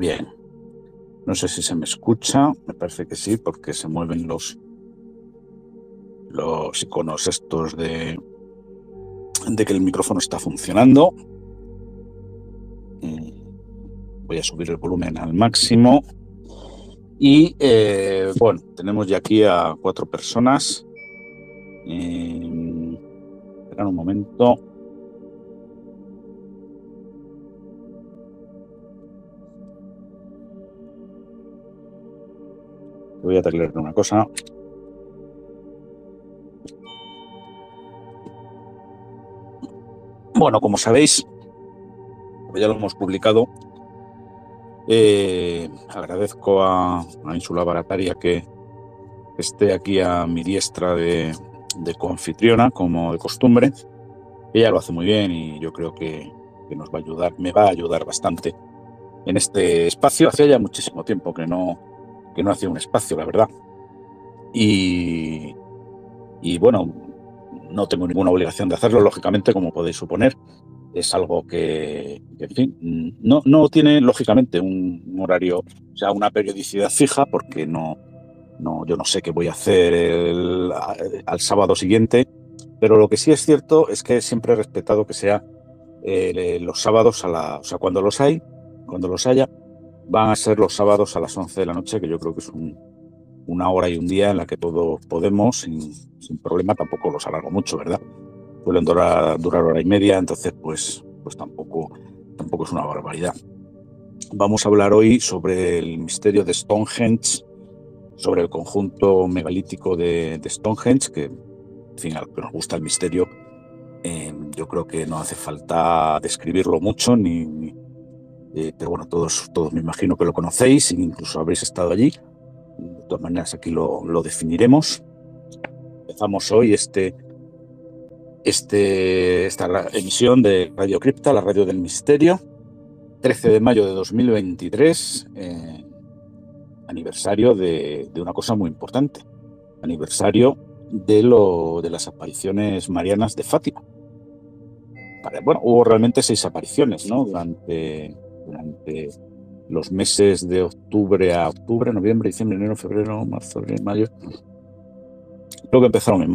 Bien. No sé si se me escucha, me parece que sí, porque se mueven los iconos estos de que el micrófono está funcionando. Voy a subir el volumen al máximo. Y bueno, tenemos ya aquí a 4 personas. Esperad un momento. Voy a teclear una cosa. Bueno, como sabéis, ya lo hemos publicado. Agradezco a Ínsula Barataria que esté aquí a mi diestra de coanfitriona, como de costumbre. Ella lo hace muy bien y yo creo que nos va a ayudar, me va a ayudar bastante en este espacio. Hacía ya muchísimo tiempo que no hacía un espacio, la verdad. Y bueno, no tengo ninguna obligación de hacerlo, lógicamente, como podéis suponer. Es algo que en fin, no tiene, lógicamente, un horario, o sea, una periodicidad fija, porque yo no sé qué voy a hacer al sábado siguiente, pero lo que sí es cierto es que siempre he respetado que sea los sábados o sea, cuando los haya, van a ser los sábados a las 11 de la noche, que yo creo que es una hora y un día en la que todos podemos, sin problema. Tampoco los alargo mucho, ¿verdad? Suelen durar hora y media, entonces pues tampoco es una barbaridad. Vamos a hablar hoy sobre el misterio de Stonehenge, sobre el conjunto megalítico de Stonehenge, que, en fin, a los que nos gusta el misterio, yo creo que no hace falta describirlo mucho, pero bueno, todos me imagino que lo conocéis, incluso habréis estado allí. De todas maneras, aquí lo definiremos. Empezamos hoy esta emisión de Radio Cripta, la radio del misterio, 13 de mayo de 2023, aniversario de una cosa muy importante, aniversario de las apariciones marianas de Fátima. Bueno, hubo realmente 6 apariciones, ¿no? Durante los meses de octubre a octubre, noviembre, diciembre, enero, febrero, marzo, abril, mayo. Creo que empezaron en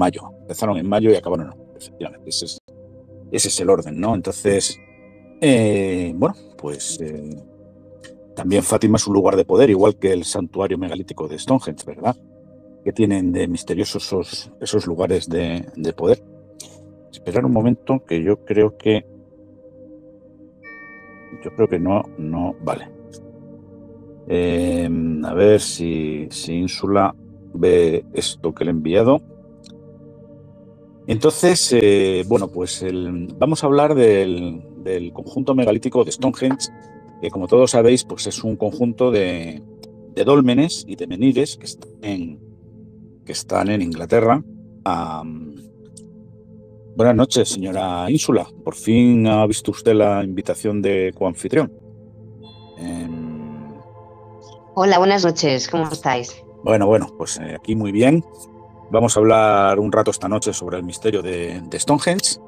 mayo y acabaron en octubre, efectivamente. Ese es el orden, ¿no? Entonces, bueno, pues también Fátima es un lugar de poder, igual que el santuario megalítico de Stonehenge, ¿verdad? Que tienen de misteriosos esos lugares de poder. Esperar un momento, que yo creo que no vale. A ver si Ínsula ve esto que le he enviado. Entonces, bueno, pues vamos a hablar del conjunto megalítico de Stonehenge, que, como todos sabéis, pues es un conjunto de dólmenes y de menhires que están en Inglaterra. Buenas noches, señora Ínsula. Por fin ha visto usted la invitación de coanfitrión. Hola, buenas noches. ¿Cómo estáis? Bueno, pues aquí muy bien. Vamos a hablar un rato esta noche sobre el misterio de Stonehenge.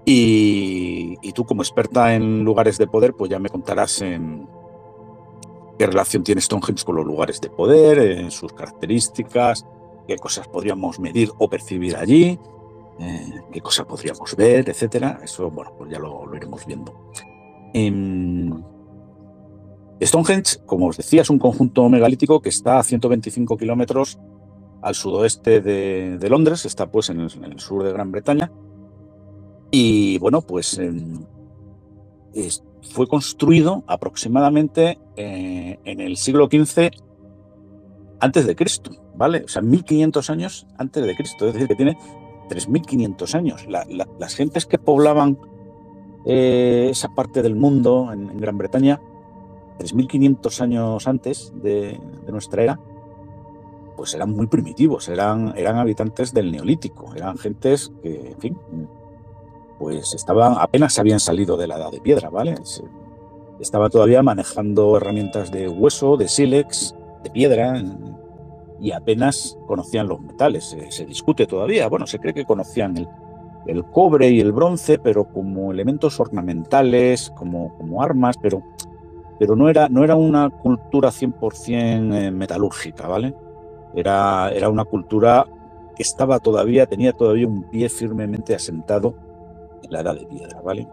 Y tú, como experta en lugares de poder, pues ya me contarás qué relación tiene Stonehenge con los lugares de poder, en sus características, qué cosas podríamos medir o percibir allí, qué cosas podríamos ver, etcétera. Eso, bueno, pues ya lo iremos viendo. Stonehenge, como os decía, es un conjunto megalítico que está a 125 kilómetros al sudoeste de Londres. Está pues en el sur de Gran Bretaña. Y bueno, pues fue construido aproximadamente en el siglo XV antes de Cristo, ¿vale? O sea, 1500 años antes de Cristo, es decir, que tiene 3500 años. Las gentes que poblaban esa parte del mundo en Gran Bretaña, 3500 años antes de nuestra era, pues eran muy primitivos, eran habitantes del Neolítico, eran gentes que, en fin, pues apenas habían salido de la Edad de Piedra, ¿vale? Estaba todavía manejando herramientas de hueso, de sílex, de piedra, y apenas conocían los metales. Se discute todavía. Bueno, se cree que conocían el cobre y el bronce, pero como elementos ornamentales, como armas, pero pero no era una cultura 100% metalúrgica, ¿vale? Era una cultura que tenía todavía un pie firmemente asentado en la Edad de Piedra, ¿vale?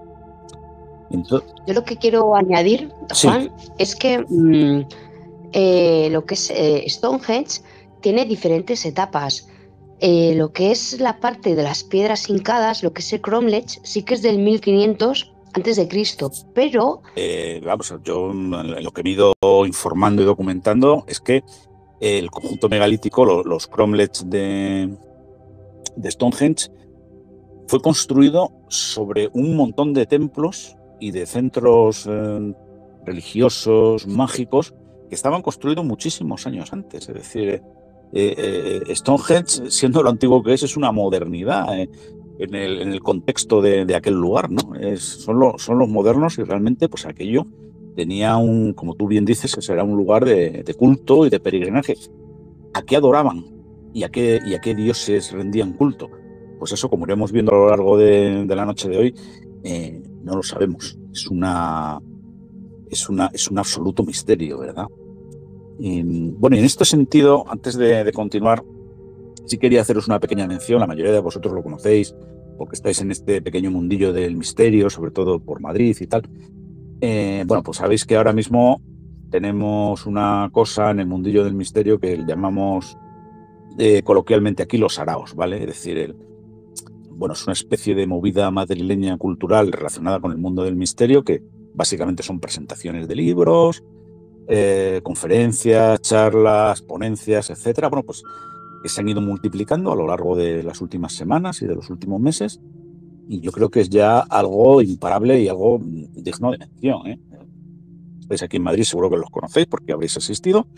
Entonces, Yo lo que quiero añadir, sí, Juan, es que lo que es Stonehenge tiene diferentes etapas. Lo que es la parte de las piedras hincadas, lo que es el cromlech, sí que es del 1500 antes de Cristo, pero vamos, yo lo que me he ido informando y documentando es que el conjunto megalítico, los cromlechs de Stonehenge, fue construido sobre un montón de templos y de centros religiosos, mágicos, que estaban construidos muchísimos años antes. Es decir, Stonehenge, siendo lo antiguo que es una modernidad en el contexto de aquel lugar, ¿no? Son los modernos y realmente pues aquello tenía como tú bien dices, ese era un lugar de culto y de peregrinaje. ¿A qué adoraban y a qué dioses rendían culto? Pues eso, como iremos viendo a lo largo de la noche de hoy, no lo sabemos. Es un absoluto misterio, ¿verdad? Bueno, y en este sentido, antes de continuar, sí quería haceros una pequeña mención. La mayoría de vosotros lo conocéis porque estáis en este pequeño mundillo del misterio, sobre todo por Madrid y tal. Bueno, pues sabéis que ahora mismo tenemos una cosa en el mundillo del misterio que llamamos coloquialmente aquí los saraos, ¿vale? Es decir, bueno, es una especie de movida madrileña cultural relacionada con el mundo del misterio que básicamente son presentaciones de libros, conferencias, charlas, ponencias, etcétera. Bueno, pues que se han ido multiplicando a lo largo de las últimas semanas y de los últimos meses, y yo creo que es ya algo imparable y algo digno de mención, ¿eh? Estáis aquí en Madrid, seguro que los conocéis porque habréis asistido,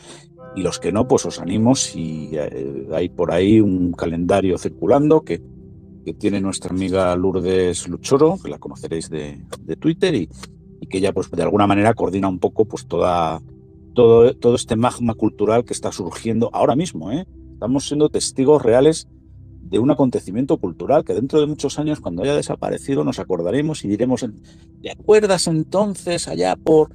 y los que no, pues os animo si hay por ahí un calendario circulando que tiene nuestra amiga Lourdes Luchoro, que la conoceréis de Twitter, y que ella pues de alguna manera coordina un poco pues todo este magma cultural que está surgiendo ahora mismo, ¿eh? Estamos siendo testigos reales de un acontecimiento cultural que dentro de muchos años, cuando haya desaparecido, nos acordaremos y diremos, ¿te acuerdas entonces allá por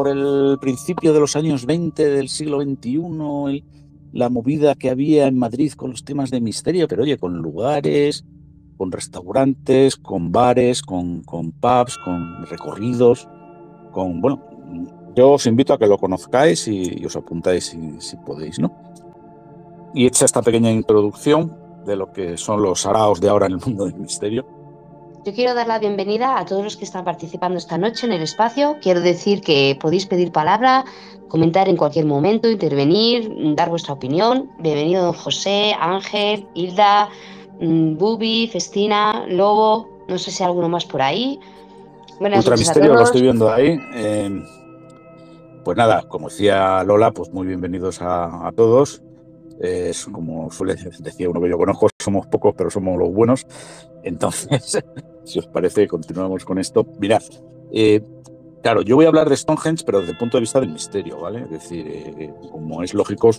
el principio de los años 20 del siglo XXI, la movida que había en Madrid con los temas de misterio? Pero oye, con lugares, con restaurantes, con bares, con pubs, con recorridos, bueno, yo os invito a que lo conozcáis y os apuntáis si podéis, ¿no? Y hecha esta pequeña introducción de lo que son los saraos de ahora en el mundo del misterio. yo quiero dar la bienvenida a todos los que están participando esta noche en el espacio. Quiero decir que podéis pedir palabra, comentar en cualquier momento, intervenir, dar vuestra opinión. Bienvenido don José, Ángel, Hilda, Bubi, Festina, Lobo, no sé si hay alguno más por ahí. Buenas Ultra noches a Misterio, lo estoy todos. viendo ahí. Pues nada, como decía Lola, pues muy bienvenidos a todos. Como suele decir uno que yo conozco, somos pocos, pero somos los buenos. Entonces, si os parece, continuamos con esto. Mirad, claro, yo voy a hablar de Stonehenge, pero desde el punto de vista del misterio, ¿vale? Es decir, como es lógico,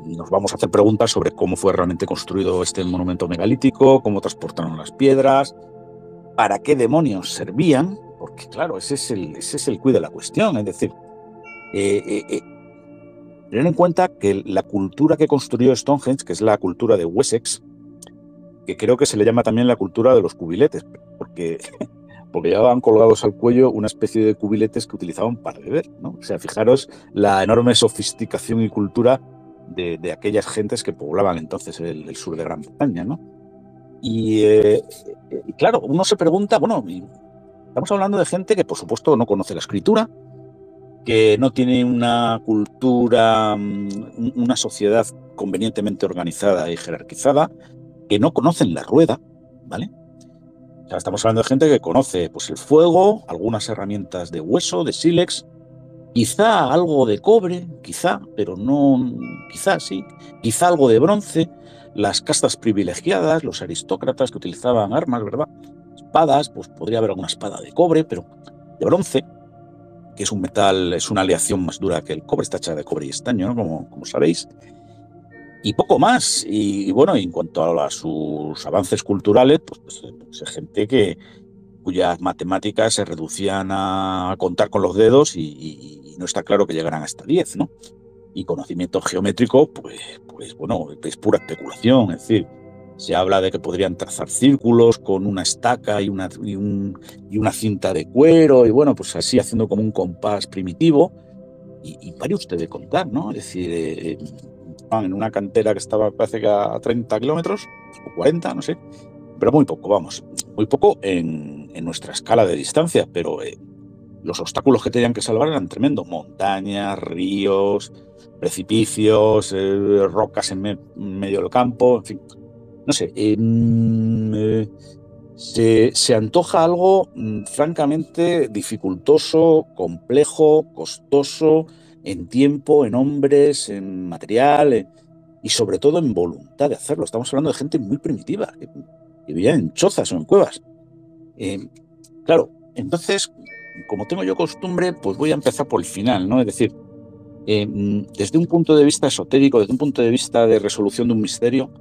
nos vamos a hacer preguntas sobre cómo fue realmente construido este monumento megalítico, cómo transportaron las piedras, para qué demonios servían, porque claro, ese es el quid de la cuestión. Es decir, tener en cuenta que la cultura que construyó Stonehenge, que es la cultura de Wessex, que creo que se le llama también la cultura de los cubiletes, porque llevaban colgados al cuello una especie de cubiletes que utilizaban para beber, ¿no? O sea, fijaros la enorme sofisticación y cultura de aquellas gentes que poblaban entonces el sur de Gran Bretaña, ¿no? Y claro, uno se pregunta, bueno, estamos hablando de gente que por supuesto no conoce la escritura, que no tiene una cultura, una sociedad convenientemente organizada y jerarquizada, que no conocen la rueda, ¿vale? O sea, estamos hablando de gente que conoce pues, el fuego, algunas herramientas de hueso, de sílex, quizá algo de cobre, quizá, pero no, quizá sí, quizá algo de bronce, las castas privilegiadas, los aristócratas que utilizaban armas, ¿verdad? Espadas, pues podría haber alguna espada de cobre, pero de bronce, que es un metal, es una aleación más dura que el cobre, está hecha de cobre y estaño, ¿no? Como sabéis. Y poco más. Y bueno, en cuanto a sus avances culturales, pues es gente que cuyas matemáticas se reducían a contar con los dedos y no está claro que llegaran hasta 10, ¿no? Y conocimiento geométrico, pues bueno, es pura especulación. Es decir, se habla de que podrían trazar círculos con una estaca y una cinta de cuero, y bueno, pues así haciendo como un compás primitivo. Y pare usted de contar, ¿no? Es decir, en una cantera que estaba, parece que a 30 kilómetros, o 40, no sé, pero muy poco, vamos, muy poco en nuestra escala de distancia, pero los obstáculos que tenían que salvar eran tremendos: montañas, ríos, precipicios, rocas en medio del campo, en fin, no sé. Se antoja algo francamente dificultoso, complejo, costoso, en tiempo, en hombres, en material, y sobre todo en voluntad de hacerlo. Estamos hablando de gente muy primitiva, que vivía en chozas o en cuevas. Claro, entonces, como tengo yo costumbre, pues voy a empezar por el final, ¿no? Es decir, desde un punto de vista esotérico, desde un punto de vista de resolución de un misterio,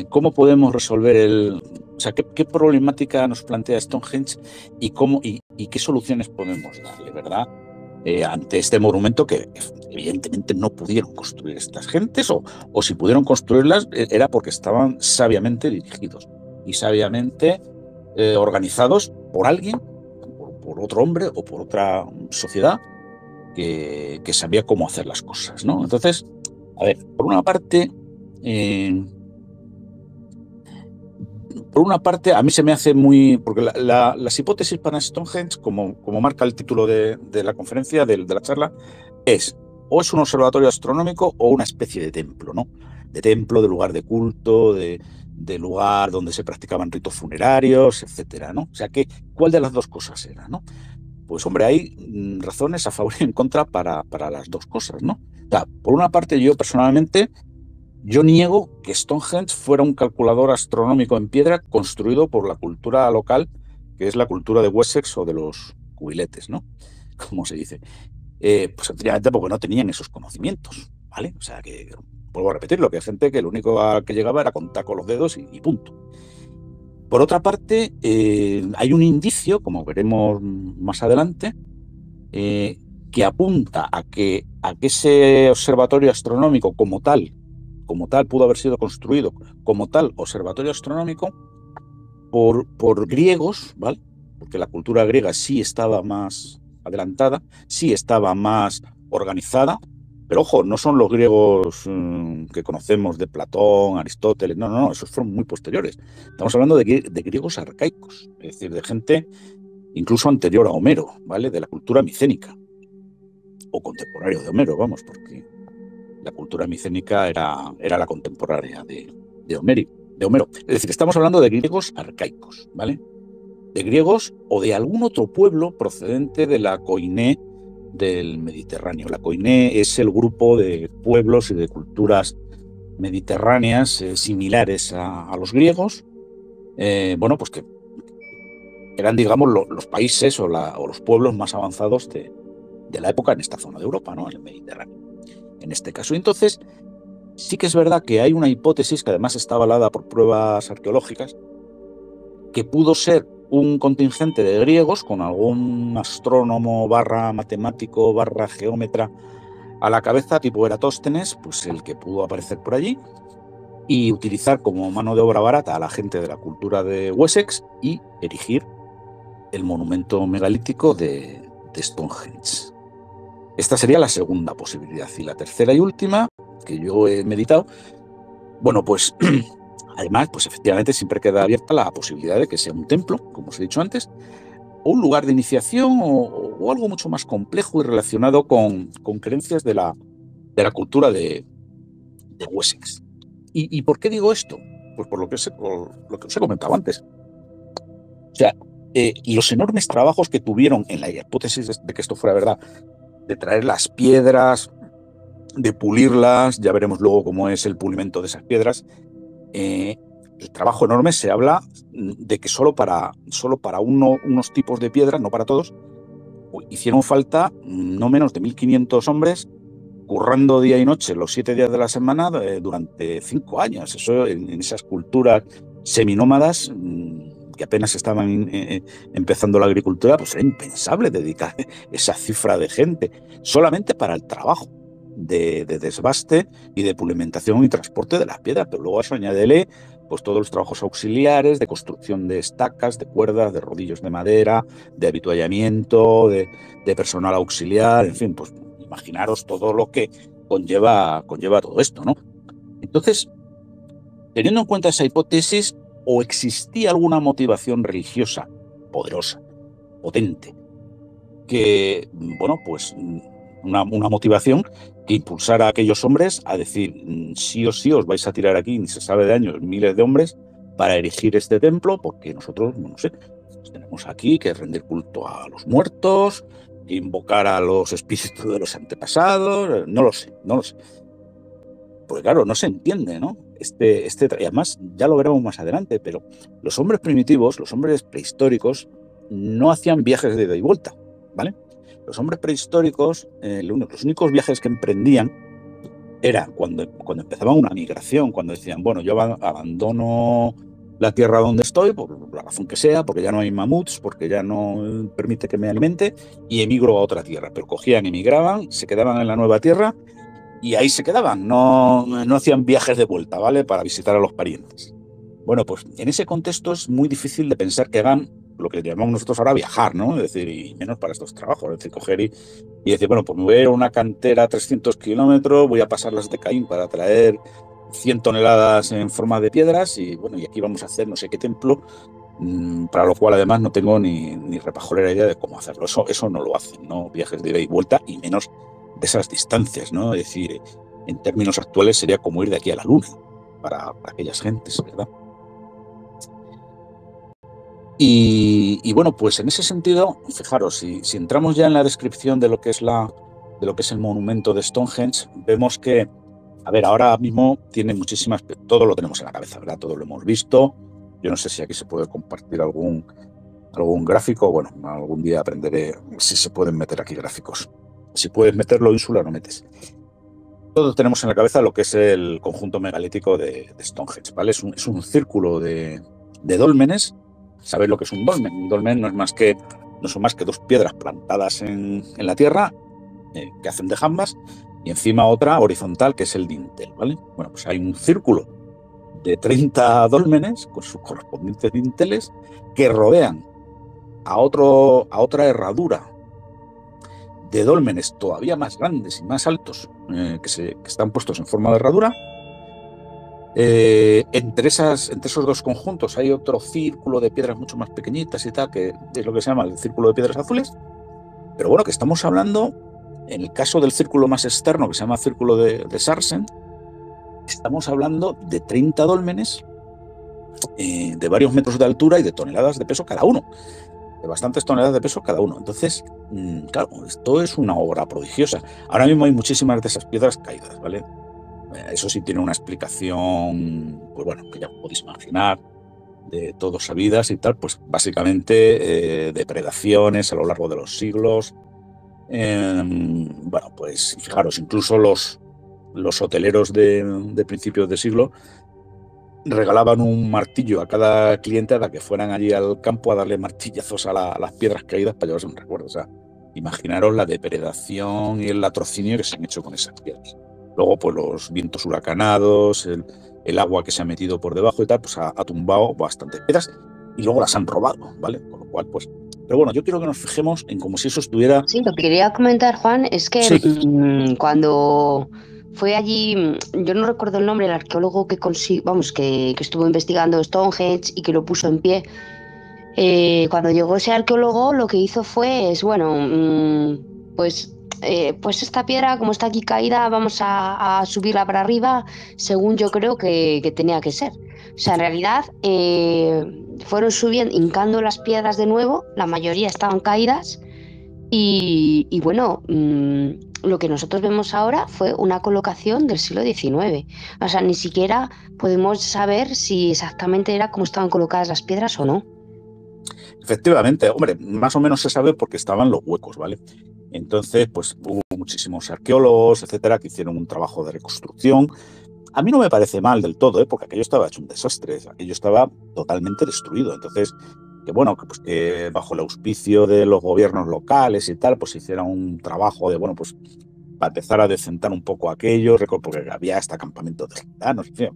¿cómo podemos resolver o sea, qué problemática nos plantea Stonehenge y qué soluciones podemos darle, ¿verdad? Ante este monumento que evidentemente no pudieron construir estas gentes, o si pudieron construirlas era porque estaban sabiamente dirigidos y sabiamente organizados por alguien, por otro hombre o por otra sociedad que sabía cómo hacer las cosas, ¿no? Entonces, a ver, por una parte, a mí se me hace muy... Porque las hipótesis para Stonehenge, como marca el título de la conferencia, de la charla, o es un observatorio astronómico o una especie de templo, ¿no? De templo, de lugar de culto, de lugar donde se practicaban ritos funerarios, etcétera, ¿no? O sea, ¿cuál de las dos cosas era, no? Pues, hombre, hay razones a favor y en contra para las dos cosas, ¿no? O sea, por una parte, yo personalmente... Yo niego que Stonehenge fuera un calculador astronómico en piedra construido por la cultura local, que es la cultura de Wessex o de los cubiletes, ¿no? Como se dice. Pues sencillamente porque no tenían esos conocimientos, ¿vale? O sea, que, vuelvo a repetirlo, que hay gente que lo único a que llegaba era contar con los dedos y punto. Por otra parte, hay un indicio, como veremos más adelante, que apunta a que ese observatorio astronómico como tal pudo haber sido construido como tal observatorio astronómico por griegos, ¿vale? Porque la cultura griega sí estaba más adelantada, sí estaba más organizada, pero ojo, no son los griegos que conocemos de Platón, Aristóteles, no, esos fueron muy posteriores. Estamos hablando de griegos arcaicos, es decir, de gente incluso anterior a Homero, ¿vale? De la cultura micénica, o contemporáneo de Homero, vamos, porque la cultura micénica era la contemporánea de Homero. Es decir, estamos hablando de griegos arcaicos, ¿vale? De griegos o de algún otro pueblo procedente de la Koiné del Mediterráneo. La Koiné es el grupo de pueblos y de culturas mediterráneas similares a los griegos, bueno, pues que eran, digamos, los países o los pueblos más avanzados de la época en esta zona de Europa, ¿no? En el Mediterráneo, en este caso. Entonces, sí que es verdad que hay una hipótesis que además está avalada por pruebas arqueológicas, que pudo ser un contingente de griegos con algún astrónomo / matemático / geómetra a la cabeza, tipo Eratóstenes, pues el que pudo aparecer por allí y utilizar como mano de obra barata a la gente de la cultura de Wessex y erigir el monumento megalítico de Stonehenge. Esta sería la segunda posibilidad. Y la tercera y última, que yo he meditado, bueno, pues además, pues efectivamente siempre queda abierta la posibilidad de que sea un templo, como os he dicho antes, o un lugar de iniciación o algo mucho más complejo y relacionado con creencias de la cultura de Wessex. ¿Y por qué digo esto? Pues por lo que os he comentado antes. O sea, los enormes trabajos que tuvieron en la hipótesis de que esto fuera verdad, de traer las piedras, de pulirlas, ya veremos luego cómo es el pulimento de esas piedras. El trabajo enorme, se habla de que solo para unos tipos de piedras, no para todos, hicieron falta no menos de 1.500 hombres currando día y noche los 7 días de la semana durante 5 años. Eso en esas culturas seminómadas, que que apenas estaban empezando la agricultura, pues era impensable dedicar esa cifra de gente solamente para el trabajo de desbaste y de pulimentación y transporte de las piedras. Pero luego a eso añádele pues todos los trabajos auxiliares de construcción de estacas, de cuerdas, de rodillos de madera, de avituallamiento, de personal auxiliar, en fin, pues imaginaros todo lo que conlleva todo esto, ¿no? Entonces, teniendo en cuenta esa hipótesis, o existía alguna motivación religiosa poderosa, potente, que, bueno, pues una motivación que impulsara a aquellos hombres a decir, sí o sí os vais a tirar aquí, ni se sabe de años, miles de hombres, para erigir este templo, porque nosotros, no sé, pues tenemos aquí que rendir culto a los muertos, que invocar a los espíritus de los antepasados, no lo sé. Pues claro, no se entiende, ¿no? Y además, ya lo veremos más adelante, pero los hombres primitivos, los hombres prehistóricos, no hacían viajes de ida y vuelta, ¿vale? Los hombres prehistóricos, los únicos viajes que emprendían era cuando empezaban una migración, cuando decían, bueno, yo abandono la tierra donde estoy, por la razón que sea, porque ya no hay mamuts, porque ya no permite que me alimente, y emigro a otra tierra. Pero cogían, emigraban, se quedaban en la nueva tierra, y ahí se quedaban, no hacían viajes de vuelta, ¿vale? Para visitar a los parientes. Bueno, pues en ese contexto es muy difícil de pensar que hagan lo que llamamos nosotros ahora viajar, ¿no? Es decir, y menos para estos trabajos, es decir, coger y decir, bueno, pues me voy a ir a una cantera a 300 kilómetros, voy a pasar las de Caín para traer 100 toneladas en forma de piedras y, bueno, y aquí vamos a hacer no sé qué templo, para lo cual además no tengo ni repajolera idea de cómo hacerlo. Eso no lo hacen, ¿no? Viajes de ida y vuelta y menos de esas distancias, ¿no? Es decir, en términos actuales sería como ir de aquí a la Luna para aquellas gentes, ¿verdad? Y bueno, pues en ese sentido, fijaros, si entramos ya en la descripción de lo que es el monumento de Stonehenge, vemos que, a ver, ahora mismo tiene muchísimas, todo lo tenemos en la cabeza, ¿verdad? Todo lo hemos visto. Yo no sé si aquí se puede compartir algún gráfico. Bueno, algún día aprenderé si se pueden meter aquí gráficos. Si puedes meterlo, Ínsula, lo metes. Todos tenemos en la cabeza lo que es el conjunto megalítico de Stonehenge, ¿vale? Es un círculo de dólmenes. ¿Sabéis lo que es un dolmen? Un dolmen no son más que dos piedras plantadas en la tierra que hacen de jambas y encima otra horizontal que es el dintel, ¿vale? Bueno, pues hay un círculo de 30 dólmenes con sus correspondientes dinteles que rodean a otra herradura de dólmenes todavía más grandes y más altos que están puestos en forma de herradura. Entre esos dos conjuntos hay otro círculo de piedras mucho más pequeñitas y tal, que es lo que se llama el círculo de piedras azules. Pero bueno, que estamos hablando, en el caso del círculo más externo, que se llama círculo de Sarsen, estamos hablando de 30 dólmenes de varios metros de altura y de toneladas de peso cada uno. De bastantes toneladas de peso cada uno. Entonces, claro, esto es una obra prodigiosa. Ahora mismo hay muchísimas de esas piedras caídas, ¿vale? Eso sí tiene una explicación, pues bueno, que ya podéis imaginar, de todos sabidas y tal, pues básicamente depredaciones a lo largo de los siglos. Bueno, pues fijaros, incluso los hoteleros de principios de siglo regalaban un martillo a cada cliente a la que fueran allí al campo a darle martillazos a las piedras caídas para llevarse un recuerdo. O sea, imaginaros la depredación y el latrocinio que se han hecho con esas piedras. Luego, pues los vientos huracanados, el agua que se ha metido por debajo y tal, pues ha tumbado bastantes piedras y luego las han robado, ¿vale? Con lo cual, pues... Pero bueno, yo quiero que nos fijemos en como si eso estuviera... Sí, lo que quería comentar, Juan, es que sí. Cuando fue allí, yo no recuerdo el nombre, el arqueólogo que estuvo investigando Stonehenge y que lo puso en pie. Cuando llegó ese arqueólogo, lo que hizo fue, pues esta piedra, como está aquí caída, vamos a subirla para arriba, según yo creo que tenía que ser. O sea, en realidad fueron subiendo, hincando las piedras de nuevo, la mayoría estaban caídas y bueno, lo que nosotros vemos ahora fue una colocación del siglo XIX. O sea, ni siquiera podemos saber si exactamente era como estaban colocadas las piedras o no. Efectivamente, hombre, más o menos se sabe porque estaban los huecos, ¿vale? Entonces, pues hubo muchísimos arqueólogos, etcétera, que hicieron un trabajo de reconstrucción. A mí no me parece mal del todo, porque aquello estaba hecho un desastre, aquello estaba totalmente destruido. Entonces, que bueno, pues que bajo el auspicio de los gobiernos locales y tal, pues se hiciera un trabajo de, bueno, pues para empezar a decentar un poco aquello, porque había hasta campamentos de gitanos, en fin,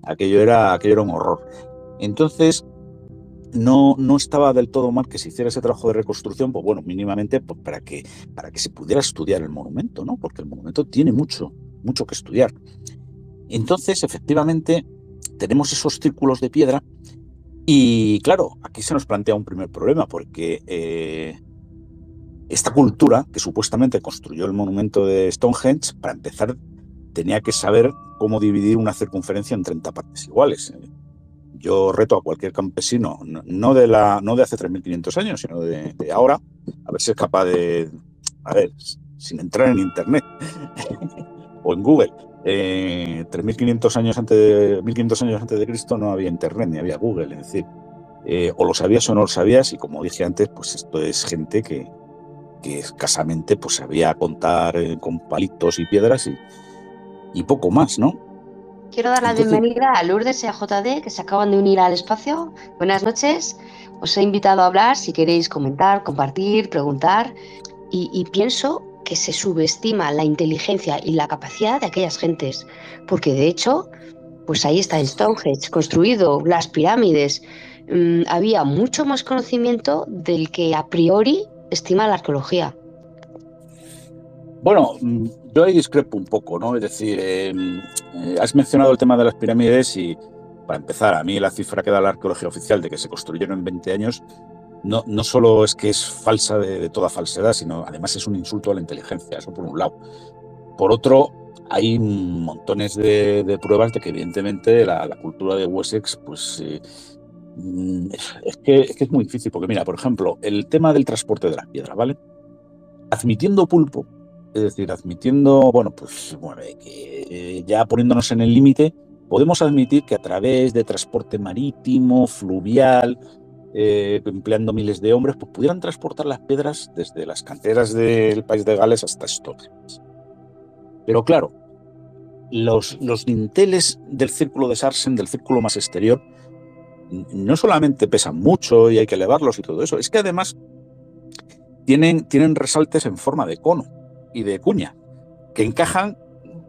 aquello era un horror. Entonces, no estaba del todo mal que se hiciera ese trabajo de reconstrucción, pues bueno, mínimamente pues para que se pudiera estudiar el monumento, ¿no? Porque el monumento tiene mucho que estudiar. Entonces, efectivamente, tenemos esos círculos de piedra y, claro, aquí se nos plantea un primer problema, porque esta cultura que supuestamente construyó el monumento de Stonehenge, para empezar, tenía que saber cómo dividir una circunferencia en 30 partes iguales. Yo reto a cualquier campesino, no de hace 3.500 años, sino de ahora, a ver si es capaz de, a ver, sin entrar en Internet o en Google. 3.500 años antes de 1.500 años antes de Cristo no había Internet ni había Google, es decir, o lo sabías o no lo sabías, y como dije antes, pues esto es gente que escasamente pues sabía contar con palitos y piedras y poco más, ¿no? Quiero dar la Entonces, bienvenida a Lourdes y a JD, que se acaban de unir al espacio. Buenas noches. Os he invitado a hablar si queréis comentar, compartir, preguntar. Y pienso que se subestima la inteligencia y la capacidad de aquellas gentes, porque de hecho, pues ahí está Stonehenge construido, las pirámides. Había mucho más conocimiento del que a priori estima la arqueología. bueno, yo ahí discrepo un poco, ¿no? Es decir, has mencionado el tema de las pirámides y, para empezar, a mí la cifra que da la arqueología oficial de que se construyeron en 20 años no solo es que es falsa de toda falsedad, sino además es un insulto a la inteligencia, eso por un lado. Por otro, hay montones de pruebas de que evidentemente la cultura de Wessex, pues es que es muy difícil, porque mira, por ejemplo, el tema del transporte de las piedras, ¿vale? Admitiendo pulpo, es decir, admitiendo, bueno, pues bueno, que ya poniéndonos en el límite, podemos admitir que a través de transporte marítimo, fluvial, empleando miles de hombres, pues pudieran transportar las piedras desde las canteras del país de Gales hasta Stonehenge. Pero claro, los dinteles del círculo de Sarsen, del círculo más exterior, no solamente pesan mucho y hay que elevarlos y todo eso, es que además tienen resaltes en forma de cono y de cuña, que encajan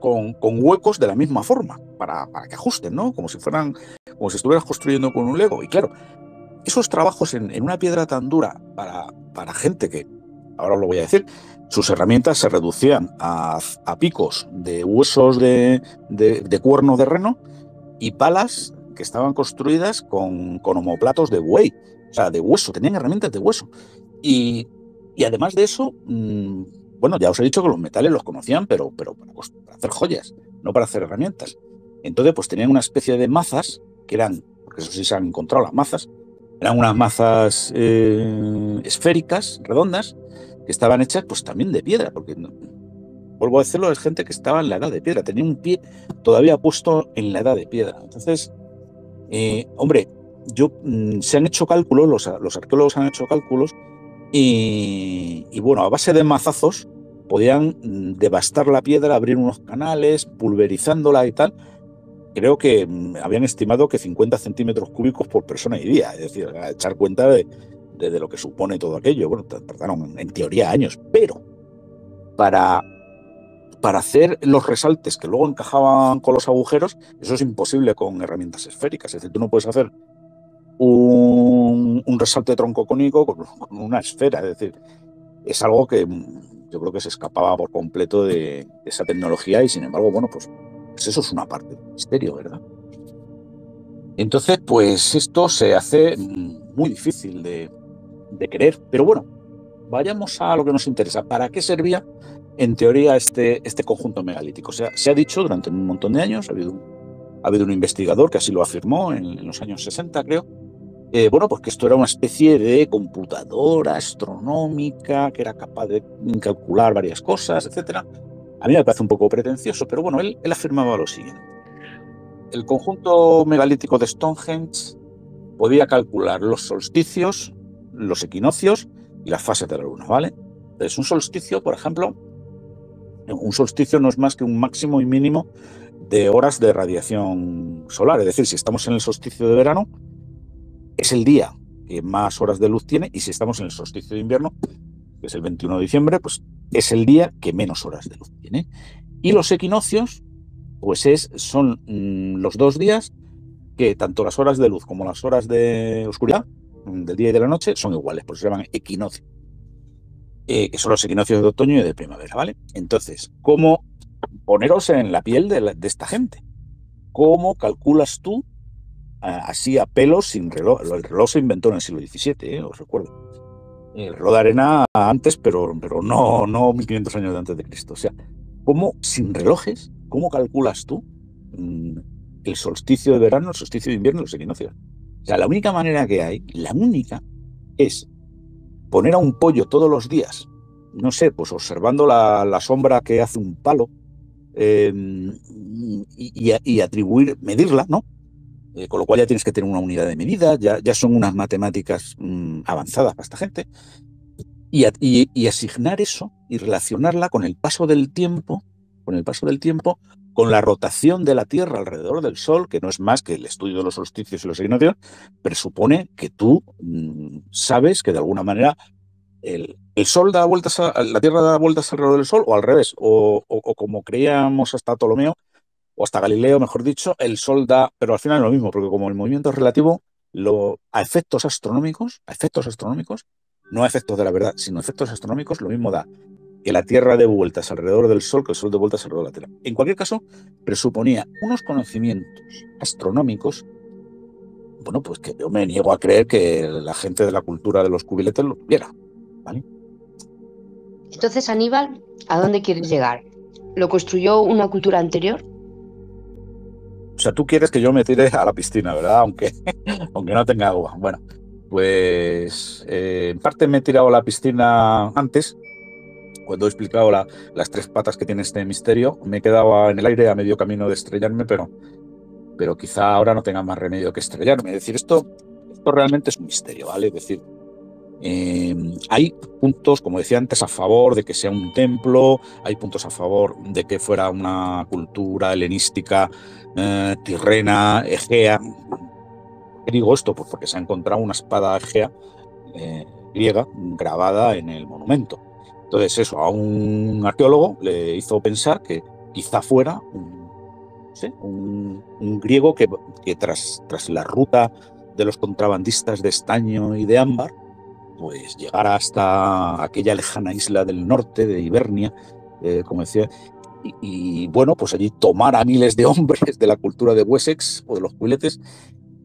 con huecos de la misma forma, para que ajusten, ¿no? Como si estuvieras construyendo con un Lego. Y claro, esos trabajos en una piedra tan dura para gente que, ahora os lo voy a decir, sus herramientas se reducían a picos de huesos de cuerno de reno y palas que estaban construidas con omóplatos de buey, o sea, de hueso, tenían herramientas de hueso. Y además de eso, bueno, ya os he dicho que los metales los conocían, pero para hacer joyas, no para hacer herramientas. Entonces, pues tenían una especie de mazas, que eran, porque eso sí se han encontrado, las mazas, eran unas mazas esféricas, redondas, que estaban hechas pues también de piedra, porque, vuelvo a decirlo, es gente que estaba en la edad de piedra, tenía un pie todavía puesto en la edad de piedra. Entonces, hombre, se han hecho cálculos, los arqueólogos han hecho cálculos, y bueno, a base de mazazos podían devastar la piedra, abrir unos canales, pulverizándola y tal. Creo que habían estimado que 50 centímetros cúbicos por persona y día, es decir, a echar cuenta de lo que supone todo aquello. Bueno, tardaron en teoría años, pero para hacer los resaltes que luego encajaban con los agujeros, eso es imposible con herramientas esféricas. Es decir, tú no puedes hacer un resalte troncocónico con una esfera. Es decir, es algo que yo creo que se escapaba por completo de esa tecnología y, sin embargo, bueno, pues eso es una parte del misterio, ¿verdad? Entonces, pues esto se hace muy difícil de creer. Pero bueno, vayamos a lo que nos interesa. ¿Para qué servía, en teoría, este conjunto megalítico? O sea, se ha dicho durante un montón de años, ha habido un investigador que así lo afirmó en los años 60, creo. Bueno, pues que esto era una especie de computadora astronómica que era capaz de calcular varias cosas, etcétera. A mí me parece un poco pretencioso, pero bueno, él afirmaba lo siguiente. El conjunto megalítico de Stonehenge podía calcular los solsticios, los equinoccios y las fases de la luna, ¿vale? Entonces, un solsticio, por ejemplo, un solsticio no es más que un máximo y mínimo de horas de radiación solar. Es decir, si estamos en el solsticio de verano, es el día que más horas de luz tiene, y si estamos en el solsticio de invierno, que es el 21 de diciembre, pues es el día que menos horas de luz tiene. Y los equinoccios, pues son los 2 días que tanto las horas de luz como las horas de oscuridad, del día y de la noche, son iguales, por eso se llaman equinoccios, que son los equinoccios de otoño y de primavera, ¿vale? Entonces, ¿cómo poneros en la piel de esta gente? ¿Cómo calculas tú así a pelo sin reloj? El reloj se inventó en el siglo XVII, os recuerdo. El reloj de arena antes, pero no 1500 años antes de Cristo. O sea, ¿cómo sin relojes, cómo calculas tú el solsticio de verano, el solsticio de invierno y los equinoccios? O sea, la única manera que hay, la única, es poner a un pollo todos los días, no sé, pues observando la sombra que hace un palo, y atribuir, medirla, ¿no? Con lo cual ya tienes que tener una unidad de medida, ya son unas matemáticas avanzadas para esta gente, y asignar eso y relacionarla con el paso del tiempo, con la rotación de la Tierra alrededor del Sol, que no es más que el estudio de los solsticios y los equinoccios, presupone que tú sabes que de alguna manera el Sol da vueltas, la Tierra da vueltas alrededor del Sol, o al revés, o como creíamos hasta Ptolomeo, o hasta Galileo, mejor dicho, el Sol da, pero al final es lo mismo, porque como el movimiento es relativo, a efectos astronómicos, no a efectos de la verdad, sino a efectos astronómicos, lo mismo da que la Tierra dé vueltas alrededor del Sol que el Sol dé vueltas alrededor de la Tierra. En cualquier caso, presuponía unos conocimientos astronómicos, bueno, pues que yo me niego a creer que la gente de la cultura de los cubiletes lo tuviera, ¿vale? Entonces, Aníbal, ¿a dónde quieres llegar? ¿Lo construyó una cultura anterior? O sea, tú quieres que yo me tire a la piscina, ¿verdad? Aunque no tenga agua. Bueno, pues en parte me he tirado a la piscina antes, cuando he explicado las 3 patas que tiene este misterio. Me he quedado en el aire a medio camino de estrellarme, pero quizá ahora no tenga más remedio que estrellarme. Es decir, esto realmente es un misterio, ¿vale? Es decir, hay puntos, como decía antes, a favor de que sea un templo, hay puntos a favor de que fuera una cultura helenística, tirrena, egea. ¿Por qué digo esto? Pues porque se ha encontrado una espada egea griega grabada en el monumento. Entonces eso a un arqueólogo le hizo pensar que quizá fuera un griego que tras la ruta de los contrabandistas de estaño y de ámbar, pues llegar hasta aquella lejana isla del norte de Ibernia, como decía, y bueno, pues allí tomar a miles de hombres de la cultura de Wessex o de los cuiletes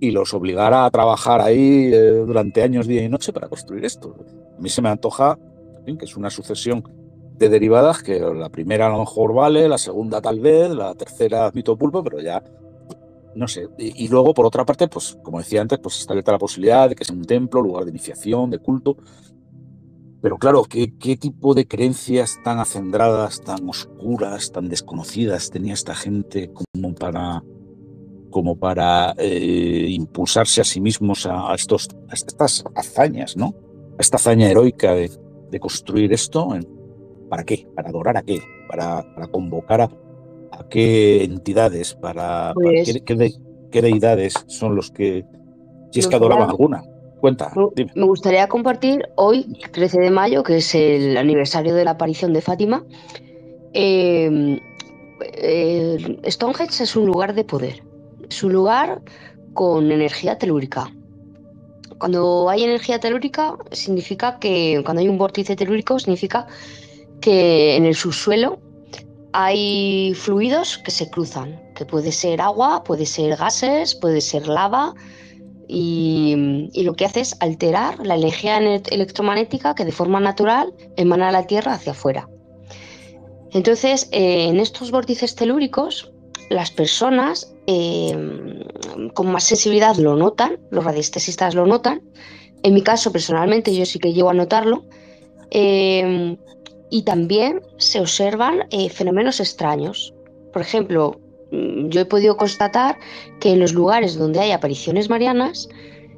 y los obligara a trabajar ahí durante años, día y noche para construir esto. A mí se me antoja, en fin, que es una sucesión de derivadas que la primera a lo mejor vale, la segunda tal vez, la tercera admito pulpo, pero ya no sé. Y luego, por otra parte, pues como decía antes, pues está abierta la posibilidad de que sea un templo, lugar de iniciación, de culto. Pero claro, ¿qué tipo de creencias tan acendradas, tan oscuras, tan desconocidas tenía esta gente como para impulsarse a sí mismos a estas hazañas, ¿no? A esta hazaña heroica de construir esto? ¿Para qué? ¿Para adorar a qué? ¿Para convocar a qué entidades? Pues ¿Qué deidades son los que, si me es que gustaría, adoraban alguna? Cuenta, dime. me gustaría compartir hoy, 13 de mayo, que es el aniversario de la aparición de Fátima. eh, Stonehenge es un lugar de poder, es un lugar con energía telúrica. Cuando hay energía telúrica, significa que cuando hay un vórtice telúrico, significa que en el subsuelo hay fluidos que se cruzan, que puede ser agua, puede ser gases, puede ser lava, y lo que hace es alterar la energía electromagnética que de forma natural emana de la Tierra hacia afuera. Entonces, en estos vórtices telúricos, las personas con más sensibilidad lo notan, los radiestesistas lo notan. En mi caso, personalmente, yo sí que llego a notarlo. Eh, y también se observan fenómenos extraños. Por ejemplo, yo he podido constatar que en los lugares donde hay apariciones marianas